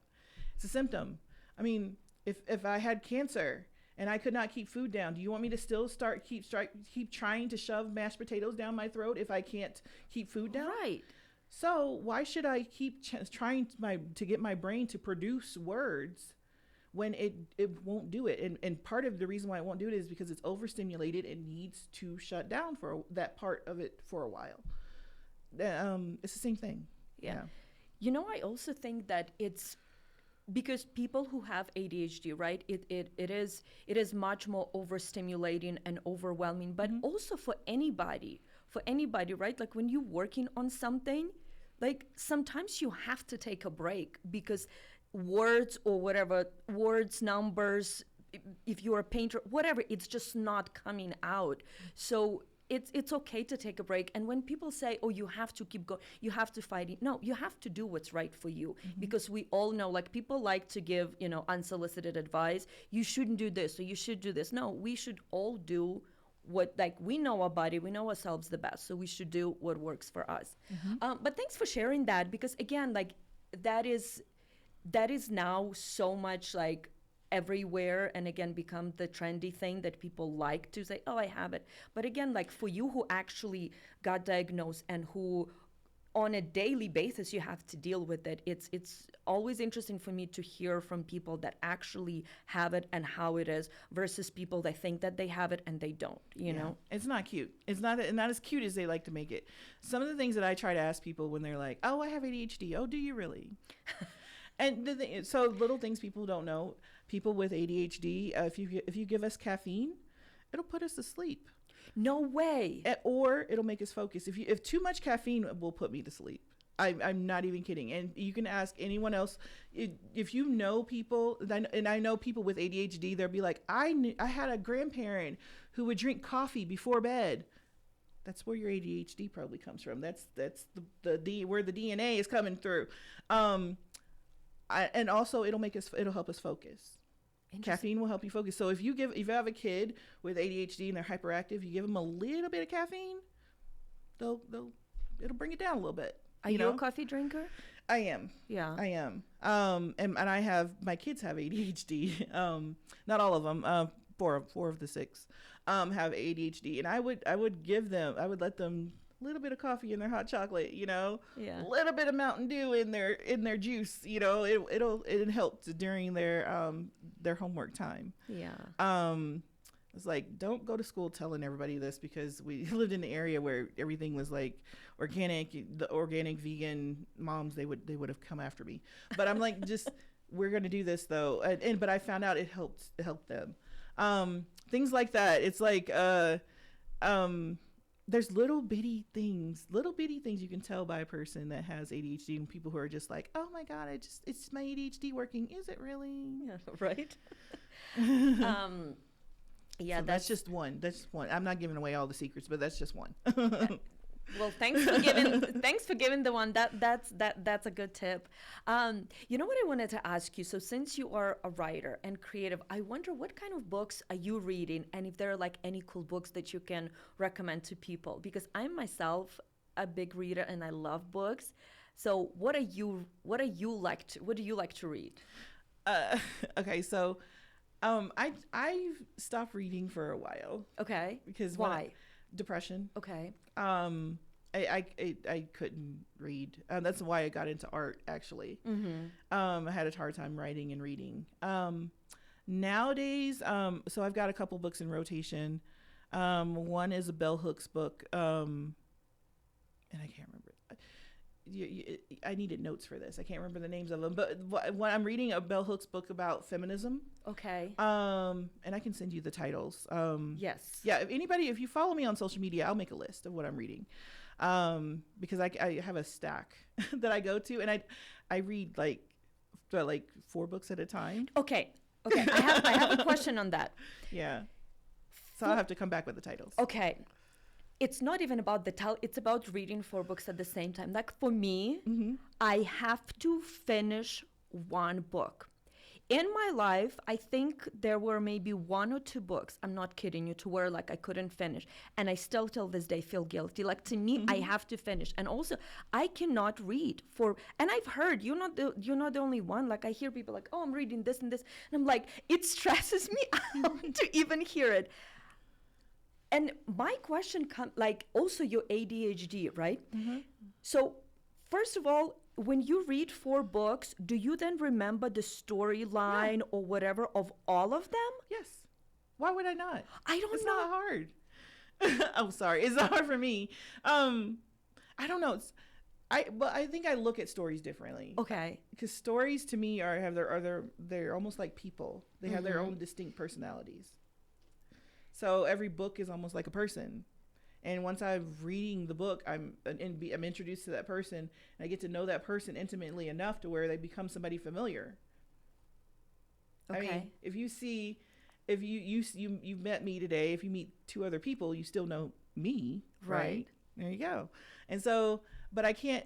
It's a symptom. I mean, if I had cancer and I could not keep food down, do you want me to still keep trying to shove mashed potatoes down my throat if I can't keep food down? Right. So why should I keep trying to get my brain to produce words when it won't do it? And part of the reason why it won't do it is because it's overstimulated and needs to shut down for that part of it for a while. It's the same thing. Yeah. I also think that it's because people who have ADHD, right, it is much more overstimulating and overwhelming, but also for anybody, right? Like when you're working on something, like sometimes you have to take a break, because words or whatever, numbers, if you're a painter, whatever, it's just not coming out. So it's okay to take a break. And when people say, oh, you have to keep going, you have to fight it. No, you have to do what's right for you, because we all know, like, people like to give, unsolicited advice. You shouldn't do this, or you should do this. No, we should all do what, like, we know our body, we know ourselves the best. So we should do what works for us. But thanks for sharing that, because again, like, that is now so much like everywhere, and again become the trendy thing that people like to say, oh, I have it. But again, like for you who actually got diagnosed and who on a daily basis you have to deal with it, it's always interesting for me to hear from people that actually have it and how it is, versus people that think that they have it and they don't, you know? It's not cute. It's not as cute as they like to make it. Some of the things that I try to ask people when they're like, oh, I have ADHD. Oh, do you really? And the thing, so little things people don't know. People with ADHD, if you give us caffeine, it'll put us to sleep. No way. Or it'll make us focus. If too much caffeine will put me to sleep. I'm not even kidding. And you can ask anyone else. If you know people, and I know people with ADHD, they'll be like, I had a grandparent who would drink coffee before bed. That's where your ADHD probably comes from. That's the where the DNA is coming through. And also it'll help us focus. Caffeine will help you focus. So if you have a kid with ADHD and they're hyperactive, you give them a little bit of caffeine, it'll bring it down a little bit. Are you a coffee drinker? I am. Yeah. I am. And I have, my kids have ADHD. Not all of them. Four of the six have ADHD, and I would let them little bit of coffee in their hot chocolate, you know, Yeah. a little bit of Mountain Dew in their juice, you know, it helped during their homework time. Yeah. It's like, don't go to school telling everybody this, because we lived in an area where everything was like organic. The organic vegan moms, they would have come after me. But I'm like, just, we're gonna do this though. But I found out it helped them. Things like that. It's like there's little bitty things you can tell by a person that has ADHD, and people who are just like, oh my God, it's my ADHD working. Is it really? Yeah, right. Yeah, So that's just one. That's one. I'm not giving away all the secrets, but that's just one. Well, thanks for giving the one. That's a good tip. You know what I wanted to ask you? So since you are a writer and creative, I wonder what kind of books are you reading, and if there are like any cool books that you can recommend to people, because I'm myself a big reader and I love books. So what do you like to read? Okay, so I've stopped reading for a while. Okay. Because why? Depression. Okay. I couldn't read. That's why I got into art, actually. I had a hard time writing and reading. Nowadays, so I've got a couple books in rotation. One is a Bell Hooks book, and I can't remember. I needed notes for this. I can't remember the names of them, but when I'm reading a Bell Hooks book about feminism. Okay. And I can send you the titles. Yes. Yeah. If you follow me on social media, I'll make a list of what I'm reading. Because I have a stack that I go to, and I read like 4 books at a time. Okay. I have a question on that. Yeah. So I'll have to come back with the titles. Okay. It's not even about the title. It's about reading 4 books at the same time. Like for me, I have to finish one book. In my life, I think there were maybe 1 or 2 books, I'm not kidding you, to where like I couldn't finish. And I still till this day feel guilty. Like to me, I have to finish. And also I cannot read and I've heard, you're not the only one. Like I hear people like, oh, I'm reading this and this. And I'm like, it stresses me out to even hear it. And my question also your ADHD, right? So first of all, when you read 4 books, do you then remember the storyline or whatever of all of them? Yes. Why would I not? I don't know. It's not hard. I'm sorry. It's not hard for me. I don't know. But I think I look at stories differently. Okay. Because stories to me they're almost like people. They have their own distinct personalities. So every book is almost like a person. And once I'm reading the book, I'm introduced to that person, and I get to know that person intimately enough to where they become somebody familiar. Okay. I mean, if you met me today, if you meet 2 other people, you still know me, right? There you go. And so, but I can't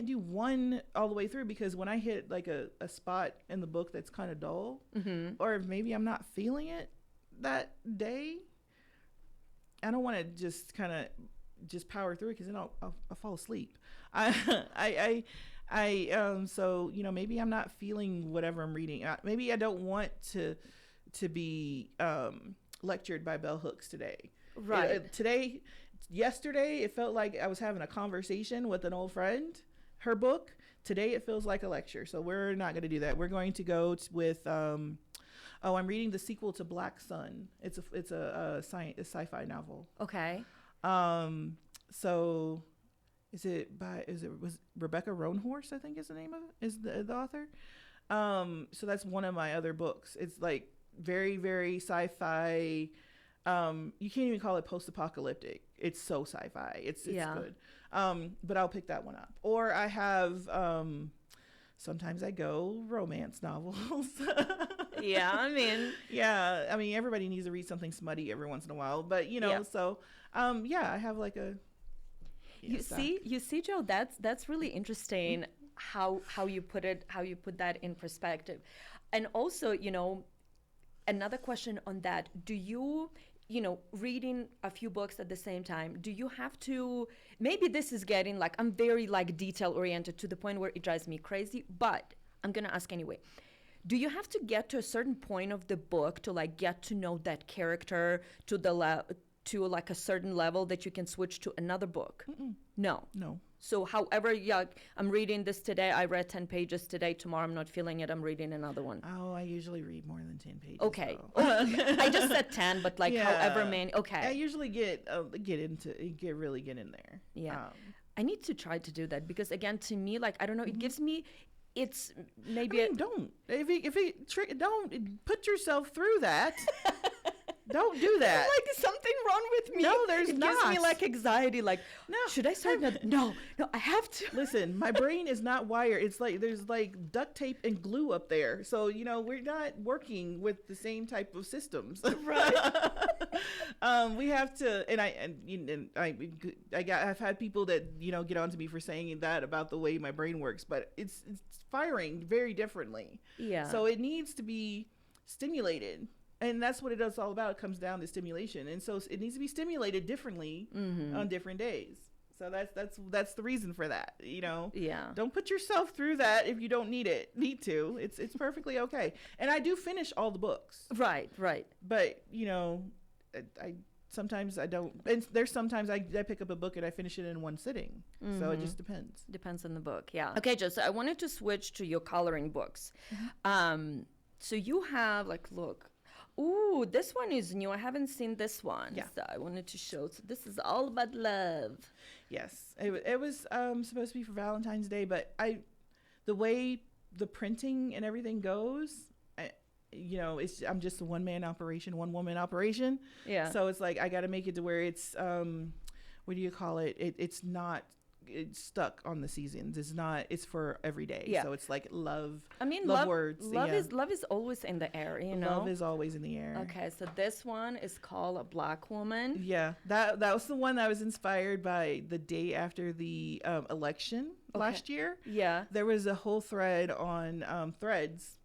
do one all the way through, because when I hit like a spot in the book that's kind of dull, or if maybe I'm not feeling it that day, I don't want to just kind of just power through it, because then I'll fall asleep. So maybe I'm not feeling whatever I'm reading. Maybe I don't want to be lectured by Bell Hooks today. Right. Yesterday it felt like I was having a conversation with an old friend. Her book. Today it feels like a lecture. So we're not going to do that. We're going to go with. I'm reading the sequel to Black Sun. It's a sci-fi novel. Okay. So was Rebecca Roanhorse, I think is the name of it, is the author. So that's one of my other books. It's like very, very sci-fi. You can't even call it post-apocalyptic. It's so sci-fi. It's good. But I'll pick that one up. Or I have sometimes I go romance novels. Yeah, I mean, everybody needs to read something smutty every once in a while, but so I have like a you see, Joe, that's really interesting how you put that in perspective. And also, another question on that, do you reading a few books at the same time, do you have to, maybe this is getting like, I'm very like detail oriented to the point where it drives me crazy, but I'm gonna ask anyway. Do you have to get to a certain point of the book to like get to know that character to to like a certain level that you can switch to another book? No. No. So however, yeah, I'm reading this today. I read 10 pages today. Tomorrow I'm not feeling it. I'm reading another one. Oh, I usually read more than 10 pages. Okay. I just said 10, but like however many. Okay. I usually get really get in there. Yeah. I need to try to do that because again, to me, like, I don't know, it gives me, it's maybe. Don't. Don't put yourself through that. Don't do that. Like something wrong with me. No, there's it not. It gives me like anxiety. Like, no, should I start? No, I have to. Listen, my brain is not wired. It's like there's like duct tape and glue up there. So, we're not working with the same type of systems. Right. We have to, I've had people that, get on to me for saying that about the way my brain works, but it's firing very differently. Yeah. So it needs to be stimulated. And that's what it's all about. It comes down to stimulation. And so it needs to be stimulated differently on different days. So that's the reason for that, Yeah. Don't put yourself through that if you don't need to. It's perfectly okay. And I do finish all the books. Right. But, I sometimes I don't. And there's sometimes I pick up a book and I finish it in one sitting. So it just depends. Depends on the book. Yeah. Okay, Joe, so I wanted to switch to your coloring books. So you have look. Ooh, this one is new. I haven't seen this one. Yeah. So I wanted to show. So this is all about love. Yes. It was supposed to be for Valentine's Day, but the way the printing and everything goes, I'm just a one woman operation. Yeah. So it's like I got to make it to where it's what do you call it? It's stuck on the seasons. It's for every day. Yeah. So it's like love. I mean, love words. Love is always in the air, Love is always in the air. Okay, so this one is called A Black Woman. Yeah, that was the one that was inspired by the day after the election last year. Yeah. There was a whole thread on Threads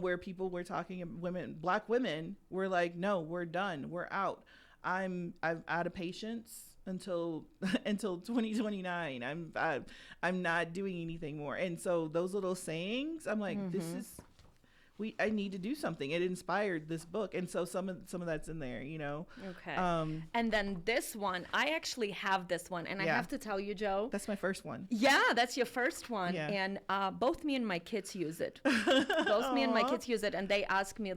where people were talking, black women were like, no, we're done. We're out. I'm out of patience until 2029. I'm not doing anything more. And so those little sayings, I'm like, this is I need to do something. It inspired this book, and so some of that's in there, Okay. And then this one, I actually have this one, and I have to tell you, Joe, that's my first one. Yeah, that's your first one, and both me and my kids use it. Both me and my kids use it, and they ask me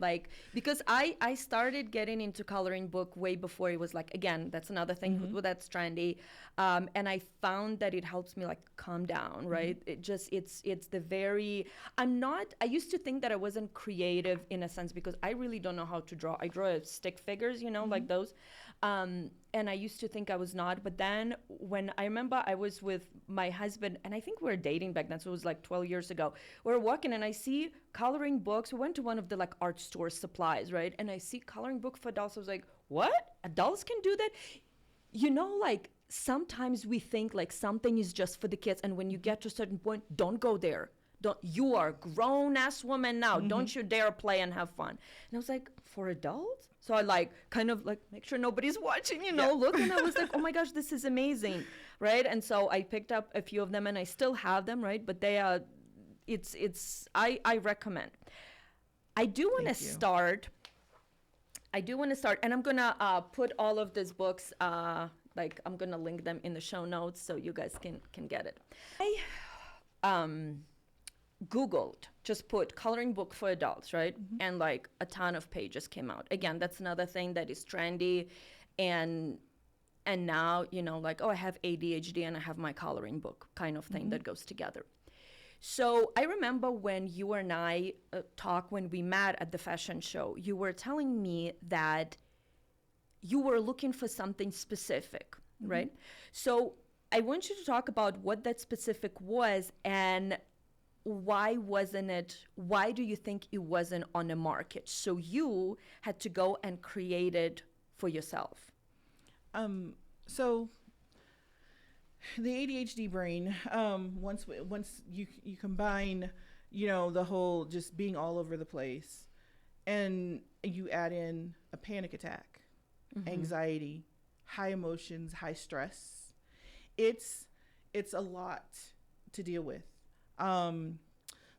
because I started getting into coloring book way before it was again, that's another thing that's trendy, and I found that it helps me calm down, right? It's the very I used to think that I wasn't creative in a sense because I really don't know how to draw. I draw stick figures, like those. And I used to think I was not. But then when I remember I was with my husband, and I think we were dating back then, so it was 12 years ago. We were walking and I see coloring books. We went to one of the art store supplies, right? And I see coloring book for adults. I was like, what? Adults can do that? Sometimes we think something is just for the kids. And when you get to a certain point, don't go there. You are a grown-ass woman now. Don't you dare play and have fun. And I was like, for adults? So I kind of make sure nobody's watching, look. And I was like, oh my gosh, this is amazing, right? And so I picked up a few of them and I still have them, right? But they are, I recommend. I do want to start, and I'm going to put all of these books, I'm going to link them in the show notes so you guys can get it. I Googled, just put coloring book for adults, right? And a ton of pages came out. Again, that's another thing that is trendy. And now, oh, I have ADHD and I have my coloring book kind of thing that goes together. So I remember when you and I talked when we met at the fashion show, you were telling me that you were looking for something specific, right? So I want you to talk about what that specific was and why do you think it wasn't on the market? So you had to go and create it for yourself. So the ADHD brain, once you combine, the whole just being all over the place, and you add in a panic attack, anxiety, high emotions, high stress, it's a lot to deal with.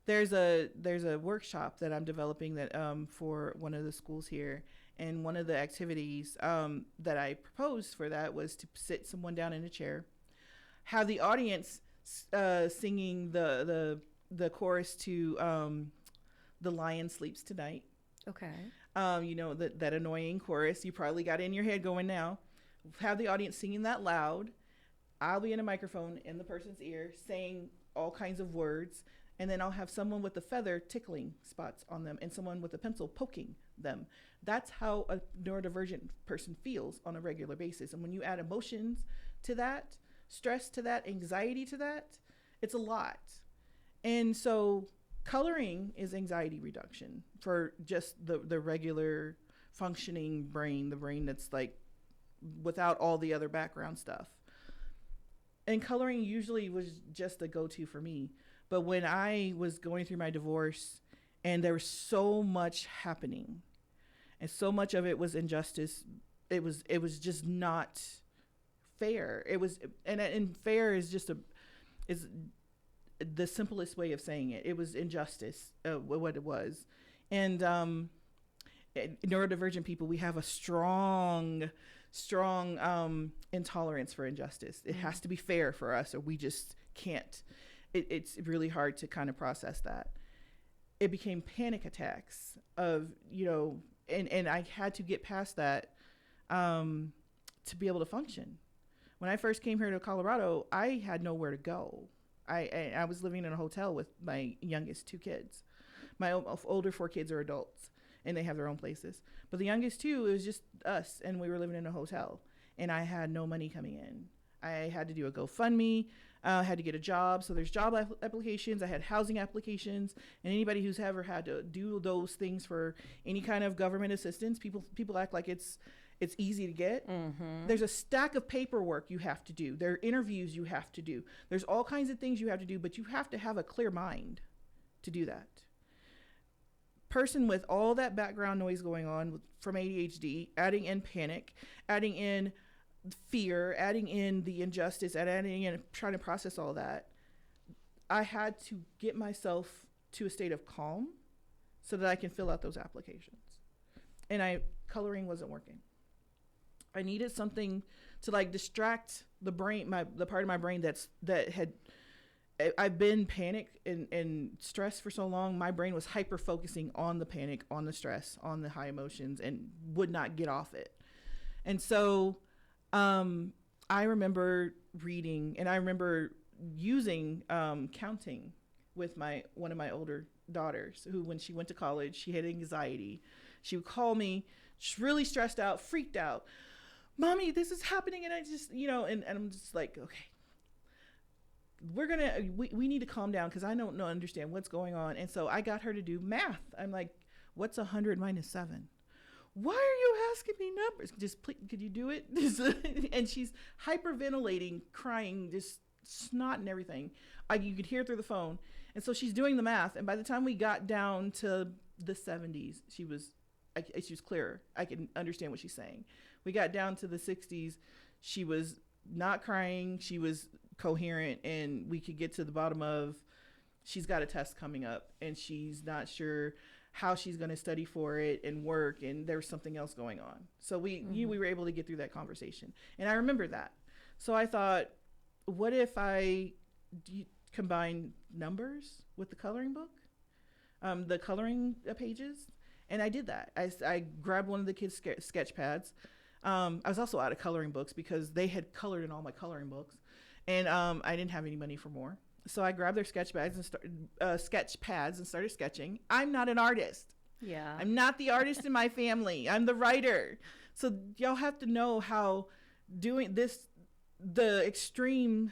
There's a workshop that I'm developing that for one of the schools here, And one of the activities that I proposed for that was to sit someone down in a chair, have the audience singing the chorus to "The Lion Sleeps Tonight." Okay. That annoying chorus you probably got in your head going now. Have the audience singing that loud. I'll be in a microphone in the person's ear saying all kinds of words, and then I'll have someone with a feather tickling spots on them and someone with a pencil poking them. That's how a neurodivergent person feels on a regular basis. And when you add emotions to that, stress to that, anxiety to that, it's a lot. And so coloring is anxiety reduction for just the regular functioning brain, the brain that's like without all the other background stuff. And coloring usually was just a go-to for me. But when I was going through my divorce and there was so much happening and so much of it was injustice, it was just not fair. It was, and fair is just is the simplest way of saying it. It was injustice, what it was. And neurodivergent people, we have a strong intolerance for injustice. It has to be fair for us, or we just can't. It's really hard to kind of process that. It became panic attacks of, and I had to get past that to be able to function. When I first came here to Colorado, I had nowhere to go. I was living in a hotel with my youngest 2 kids. My older 4 kids are adults, and they have their own places. But the youngest 2, it was just us, and we were living in a hotel. And I had no money coming in. I had to do a GoFundMe. I had to get a job. So there's job applications. I had housing applications. And anybody who's ever had to do those things for any kind of government assistance, people act like it's easy to get. Mm-hmm. There's a stack of paperwork you have to do. There are interviews you have to do. There's all kinds of things you have to do, but you have to have a clear mind to do that. Person with all that background noise going on from ADHD, adding in panic, adding in fear, adding in the injustice, and adding in trying to process all that, I had to get myself to a state of calm so that I can fill out those applications. And coloring wasn't working. I needed something to like distract the brain, the part of my brain I've been panicked and stressed for so long. My brain was hyper focusing on the panic, on the stress, on the high emotions, and would not get off it. And so I remember reading, and I remember using counting with one of my older daughters, who when she went to college, she had anxiety. She would call me, she's really stressed out, freaked out. Mommy, this is happening. And I just, and I'm just like, okay, we need to calm down because I don't understand what's going on. And so I got her to do math. I'm like, what's 100 minus 7? Why are you asking me numbers? Just please, could you do it? And she's hyperventilating, crying, just snot and everything. You could hear through the phone. And so she's doing the math. And by the time we got down to the 70s, she was clearer. I can understand what she's saying. We got down to the 60s. She was not crying. She was coherent, and we could get to the bottom of, she's got a test coming up and she's not sure how she's going to study for it and work, and there's something else going on. So we were able to get through that conversation, and I remember that. So I thought, what if I combine numbers with the coloring book, the coloring pages? And I did that. I grabbed one of the kids' sketch pads. I was also out of coloring books because they had colored in all my coloring books, and I didn't have any money for more. So I grabbed their sketch pads and started sketching. I'm not an artist. Yeah. I'm not the artist in my family. I'm the writer. So y'all have to know how doing this, the extreme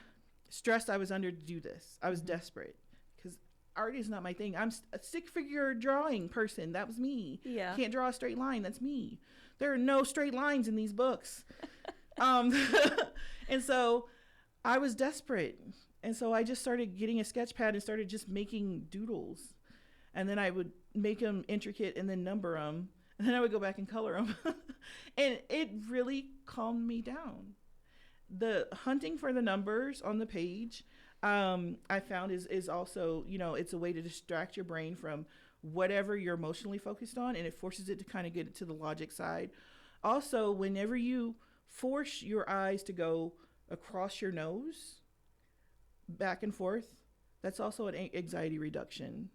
stress I was under to do this. I was desperate because art is not my thing. I'm a stick figure drawing person. That was me. Yeah. Can't draw a straight line. That's me. There are no straight lines in these books. And so I was desperate. And so I just started getting a sketch pad and started just making doodles. And then I would make them intricate and then number them. And then I would go back and color them. And it really calmed me down. The hunting for the numbers on the page, I found is also, it's a way to distract your brain from whatever you're emotionally focused on, and it forces it to kind of get to the logic side. Also, whenever you force your eyes to go across your nose, back and forth, that's also an anxiety reduction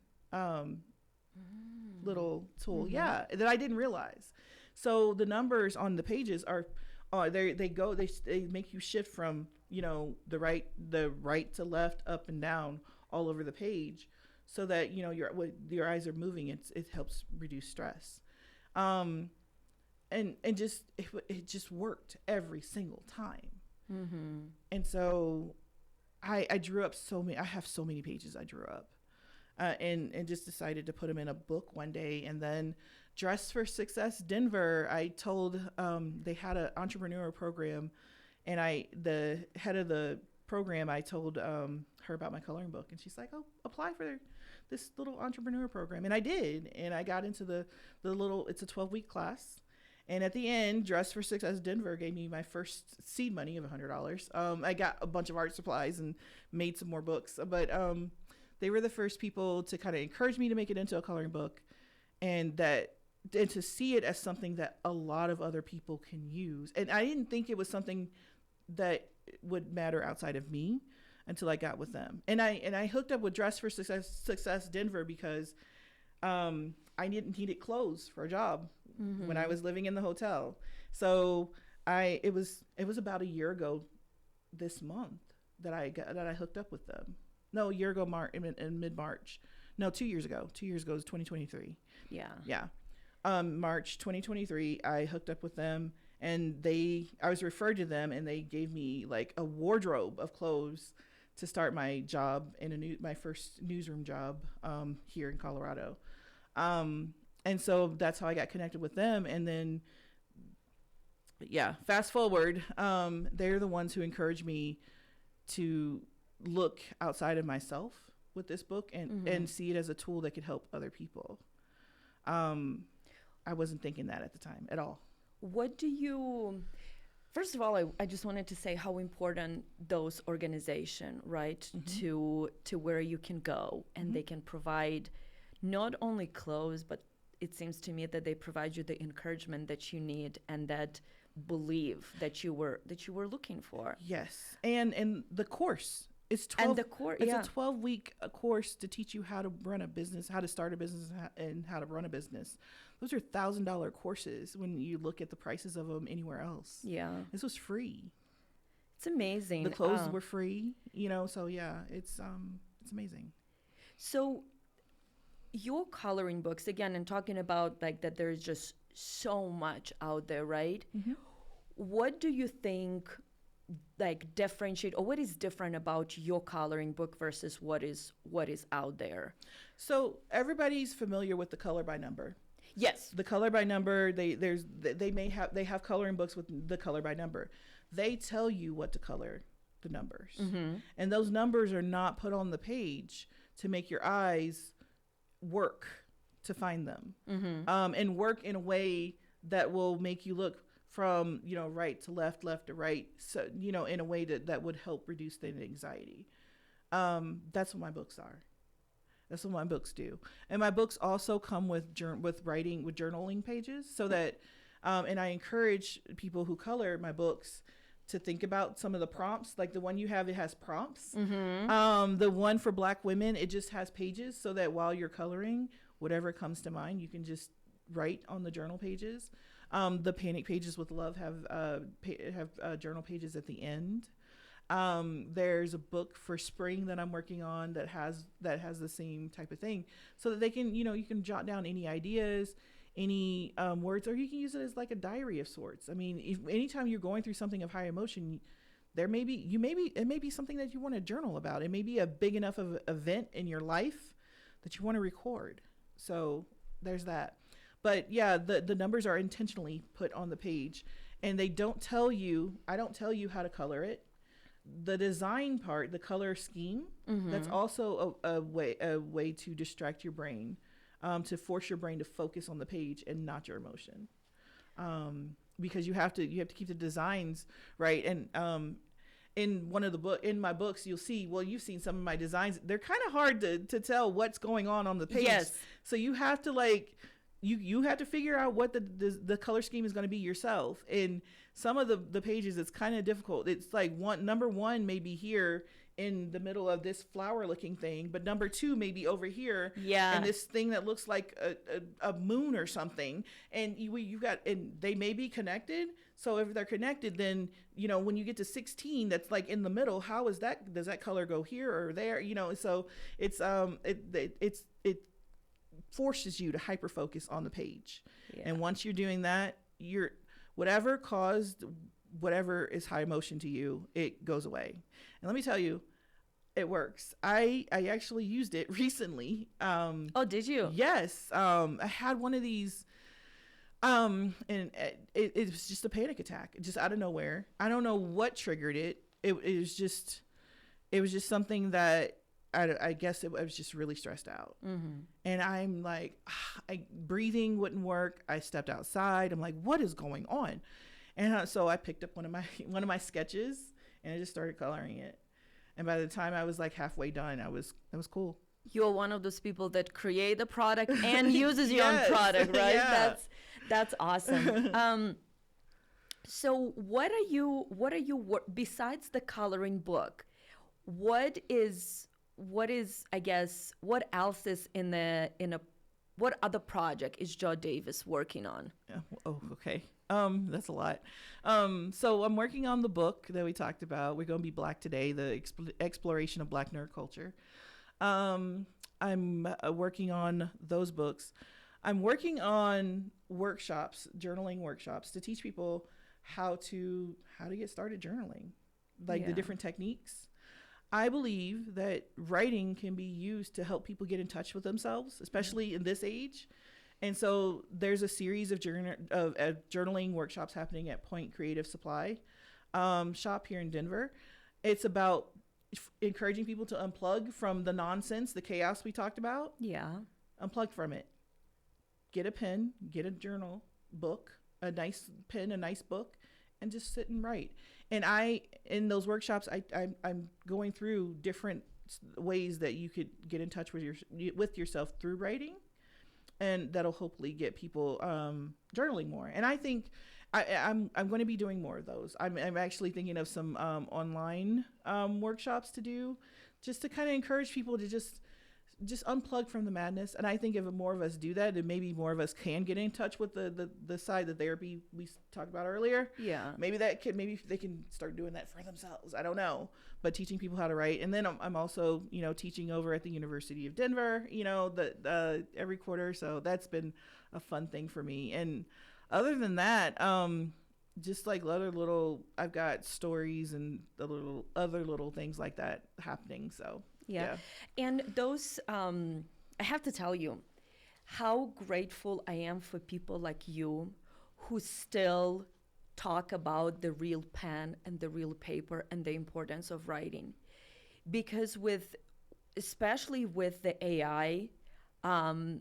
little tool. Mm-hmm. Yeah, that I didn't realize. So the numbers on the pages are they make you shift from, you know, the right to left, up and down all over the page, so that, you know, your eyes are moving. It helps reduce stress. And just it just worked every single time. Mm-hmm. And so I drew up I have so many pages I drew up, and just decided to put them in a book one day. And then Dress for Success Denver, I told, they had an entrepreneur program, and the head of the program, I told her about my coloring book, and she's like, oh, apply for this little entrepreneur program. And I did, and I got into the little, it's a 12-week class. And at the end, Dress for Success Denver gave me my first seed money of $100. I got a bunch of art supplies and made some more books, but they were the first people to kind of encourage me to make it into a coloring book, and to see it as something that a lot of other people can use. And I didn't think it was something that would matter outside of me until I got with them. And I hooked up with Dress for Success Denver because I needed clothes for a job when I was living in the hotel. So it was about a year ago this month that I hooked up with them. No, a year ago, in mid-March. No, 2 years ago. 2 years ago is 2023. Yeah. Yeah. March 2023, I hooked up with them, and I was referred to them, and they gave me like a wardrobe of clothes to start my job my first newsroom job here in Colorado. And so that's how I got connected with them. And then, yeah, fast forward, they're the ones who encouraged me to look outside of myself with this book and see it as a tool that could help other people. I wasn't thinking that at the time at all. First of all, I just wanted to say how important those organizations, right, to where you can go, and they can provide not only clothes, but it seems to me that they provide you the encouragement that you need and that belief that you were looking for. Yes, and the course. It's 12. It's a 12-week course to teach you how to run a business, how to start a business, and how to run a business. Those are $1,000 courses when you look at the prices of them anywhere else. Yeah, this was free. It's amazing. The clothes were free, you know. So yeah, it's amazing. So your coloring books, again, and talking about like that, there's just so much out there, right? Mm-hmm. What do you think? Like differentiate, or what is different about your coloring book versus what is out there? So everybody's familiar with the color by number. Yes, the color by number. They have coloring books with the color by number. They tell you what to color the numbers, and those numbers are not put on the page to make your eyes work to find them, and work in a way that will make you look from, you know, right to left to right, so, you know, in a way that would help reduce the anxiety. That's what my books are. That's what my books do. And my books also come with journaling pages, so that and I encourage people who color my books to think about some of the prompts. Like the one you have, it has prompts. The one for Black women, it just has pages, so that while you're coloring, whatever comes to mind, you can just write on the journal pages. The Panic Pages with Love have journal pages at the end. There's a book for spring that I'm working on that has the same type of thing, so that they can, you know, you can jot down any ideas, any words, or you can use it as like a diary of sorts. I mean, anytime you're going through something of high emotion, it may be something that you want to journal about. It may be a big enough of an event in your life that you want to record. So there's that. But yeah, the numbers are intentionally put on the page, and I don't tell you how to color it. The design part, the color scheme, that's also a way to distract your brain, to force your brain to focus on the page and not your emotion, because you have to keep the designs right. And in one of the in my books, you'll see, well, you've seen some of my designs. They're kind of hard to tell what's going on the page. Yes. So you have to like, you have to figure out what the color scheme is going to be yourself. And some of the pages, it's kind of difficult. It's like number one may be here in the middle of this flower looking thing, but number two may be over here. Yeah. And this thing that looks like a moon or something. And and they may be connected. So if they're connected, then, when you get to 16, that's like in the middle, does that color go here or there? So it's, it forces you to hyper focus on the page. Yeah. And once you're doing that, whatever caused whatever is high emotion to you, it goes away. And let me tell you, it works. I actually used it recently. Oh, did you? Yes. I had one of these, and it was just a panic attack, just out of nowhere. I don't know what triggered it. It was just something that I guess I was just really stressed out. Mm-hmm. And I'm like, breathing wouldn't work. I stepped outside. I'm like, what is going on? And so I picked up one of my sketches and I just started coloring it. And by the time I was like halfway done, it was cool. You're one of those people that create a product and uses your own product, right? Yeah. That's awesome. So what are you besides the coloring book? What else is what other project is Jonita Davis working on? Yeah. Oh, okay. That's a lot. So I'm working on the book that we talked about. We're going to be Black Today, the exploration of Black nerd culture. I'm working on those books. I'm working on journaling workshops to teach people how to get started journaling, like the different techniques. I believe that writing can be used to help people get in touch with themselves, especially in this age. And so there's a series of journaling workshops happening at Point Creative Supply shop here in Denver. It's about encouraging people to unplug from the nonsense, the chaos we talked about. Yeah. Unplug from it. Get a pen, get a journal book, a nice pen, a nice book, and just sit and write. And in those workshops, I'm going through different ways that you could get in touch with yourself through writing. And that'll hopefully get people journaling more. And I think I'm going to be doing more of those. I'm actually thinking of some online workshops to do, just to kind of encourage people to just unplug from the madness. And I think if more of us do that, then maybe more of us can get in touch with the side of therapy we talked about earlier. Yeah. Maybe they can start doing that for themselves. I don't know. But teaching people how to write. And then I'm also, teaching over at the University of Denver, every quarter. So that's been a fun thing for me. And other than that, just like I've got stories and other little things like that happening. So yeah. And those, I have to tell you how grateful I am for people like you who still talk about the real pen and the real paper and the importance of writing. Because especially with the AI, I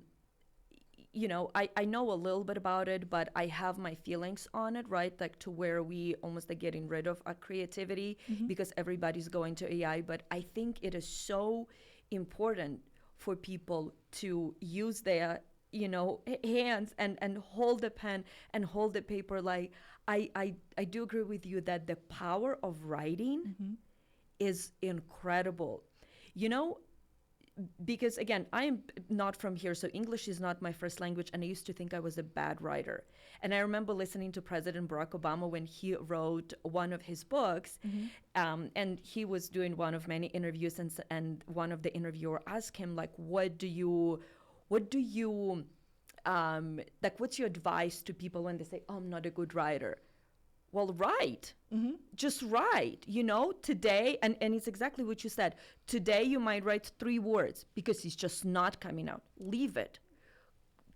know a little bit about it, but I have my feelings on it, right? Like to where we almost are getting rid of our creativity because everybody's going to AI. But I think it is so important for people to use their, hands and hold the pen and hold the paper. Like I do agree with you that the power of writing is incredible. Because again, I am not from here, so English is not my first language, and I used to think I was a bad writer. And I remember listening to President Barack Obama when he wrote one of his books, and he was doing one of many interviews, and one of the interviewer asked him, like, what's your advice to people when they say, oh, I'm not a good writer? Well, write. Just write, today. And it's exactly what you said. Today you might write 3 words because it's just not coming out. Leave it.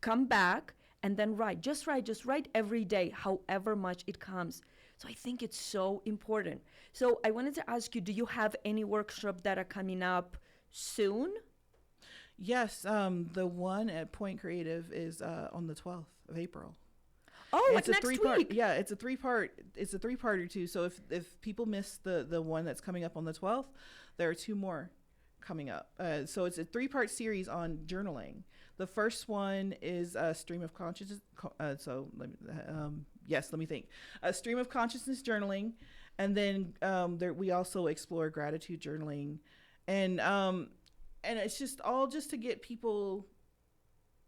Come back and then write. Just write every day, however much it comes. So I think it's so important. So I wanted to ask you, do you have any workshops that are coming up soon? Yes. The one at Point Creative is on the 12th of April. Oh, And like it's a next three-part. week. Yeah, it's a three-part. It's a three-parter too. So if people miss the one that's coming up on the 12th, there are two more coming up. So it's a three-part series on journaling. The first one is a stream of consciousness. Let me think. A stream of consciousness journaling, and then we also explore gratitude journaling, and it's just all just to get people,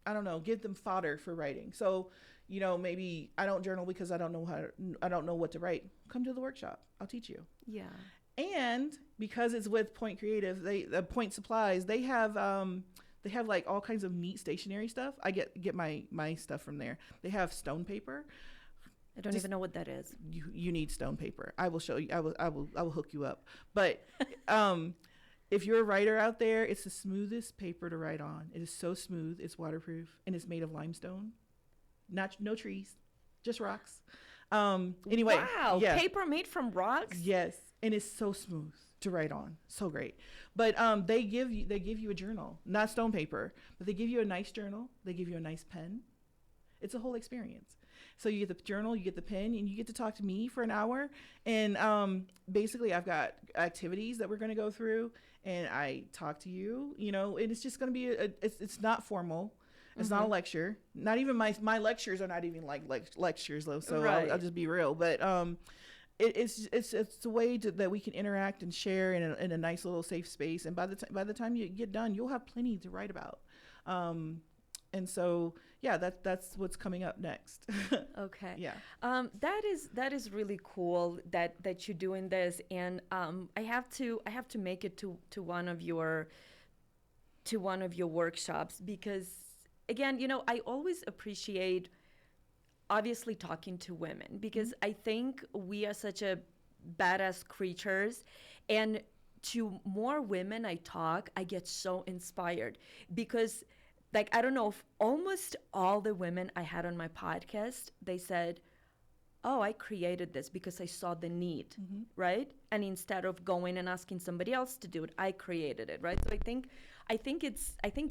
I don't know, give them fodder for writing. So, maybe I don't journal because I don't know what to write. Come to the workshop. I'll teach you. Yeah. And because it's with Point Creative, Point Supplies, they have like all kinds of neat stationery stuff. I get my stuff from there. They have stone paper. I don't even know what that is. You need stone paper. I will show you. I will hook you up. But if you're a writer out there, it's the smoothest paper to write on. It is so smooth. It's waterproof, and it's made of limestone. No trees, just rocks. Anyway, wow, yeah. Paper made from rocks. Yes, and it's so smooth to write on. So great. But they give you a journal, not stone paper, but they give you a nice journal. They give you a nice pen. It's a whole experience. So you get the journal, you get the pen, and you get to talk to me for an hour. And basically, I've got activities that we're going to go through, and I talk to you. And it's just going to be it's not formal. It's not a lecture. Not even my lectures are not even like lectures though. So right. I'll just be real. But it's a way that we can interact and share in a nice little safe space. And by the time you get done, you'll have plenty to write about. And so, yeah, that's what's coming up next. Okay. Yeah. That is really cool that you're doing this, and I have to make it to one of your workshops, because again, I always appreciate obviously talking to women, because I think we are such a badass creatures, and to more women I talk, I get so inspired, because like, I don't know, if almost all the women I had on my podcast, they said, oh, I created this because I saw the need, right? And instead of going and asking somebody else to do it, I created it, right? So I think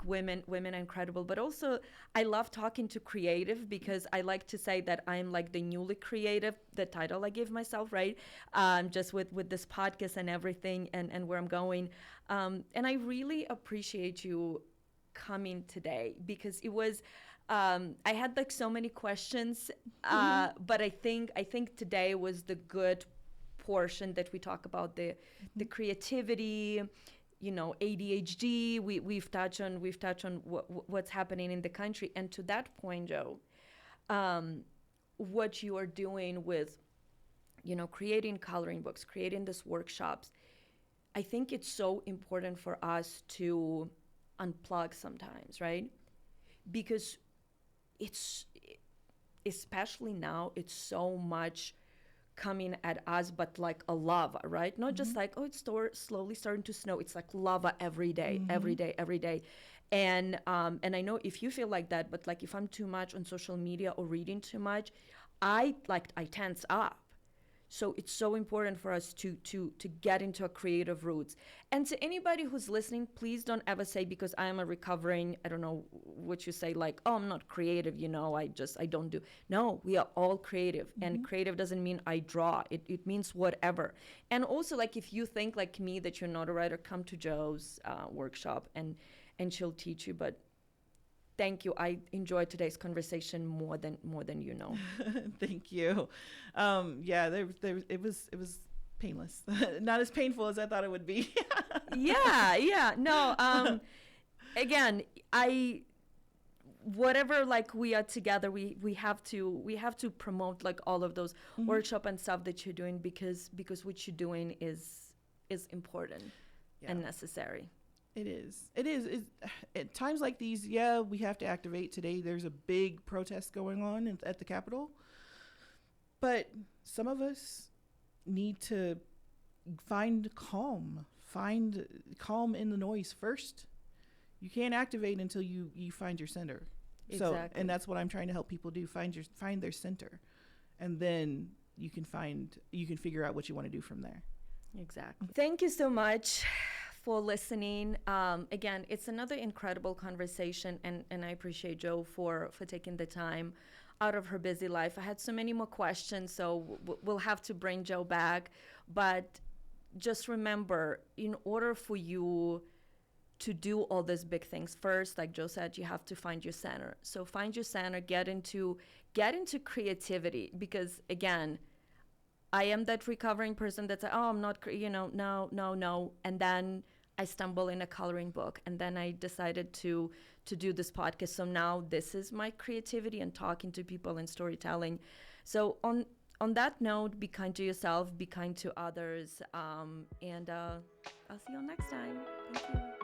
women are incredible, but also I love talking to creative, because I like to say that I'm like the newly creative, the title I give myself, right? Just with this podcast and everything, and where I'm going. And I really appreciate you coming today, because it was I had like so many questions, but I think today was the good portion that we talk about the creativity, ADHD. We've touched on what's happening in the country, and to that point, Joe, what you are doing with creating coloring books, creating these workshops, I think it's so important for us to unplug sometimes, right? Because it's, especially now, it's so much coming at us, but like a lava, right? Not just like, oh, it's slowly starting to snow. It's like lava every day, every day. And I know if you feel like that, but like if I'm too much on social media or reading too much, I tense up. So it's so important for us to get into a creative roots. And to anybody who's listening, please don't ever say, because I am a recovering, I don't know what you say, like, oh, I'm not creative, I don't do. No, we are all creative. And creative doesn't mean I draw. It means whatever. And also, like, if you think like me that you're not a writer, come to Joe's workshop and she'll teach you. But thank you. I enjoyed today's conversation more than you know. Thank you. It was painless. Not as painful as I thought it would be. Yeah. No. Again, whatever, like, we are together, we have to promote like all of those workshop and stuff that you're doing, because what you're doing is important and necessary. It is. At times like these, we have to activate. Today, there's a big protest going on at the Capitol. But some of us need to find calm in the noise first. You can't activate until you find your center. Exactly. So, and that's what I'm trying to help people do. Find their center. And then you can figure out what you want to do from there. Exactly. Thank you so much for listening. Again, it's another incredible conversation, and I appreciate Joe for taking the time. out of her busy life. I had so many more questions, so we'll have to bring Joe back. But just remember, in order for you to do all these big things, first, like Joe said, you have to find your center. So find your center, get into creativity, because again, I am that recovering person that's like, oh, I'm not, no. And then I stumble in a coloring book, and then I decided to do this podcast. So now this is my creativity and talking to people and storytelling. So on that note, be kind to yourself, be kind to others, and I'll see you next time. Thank you.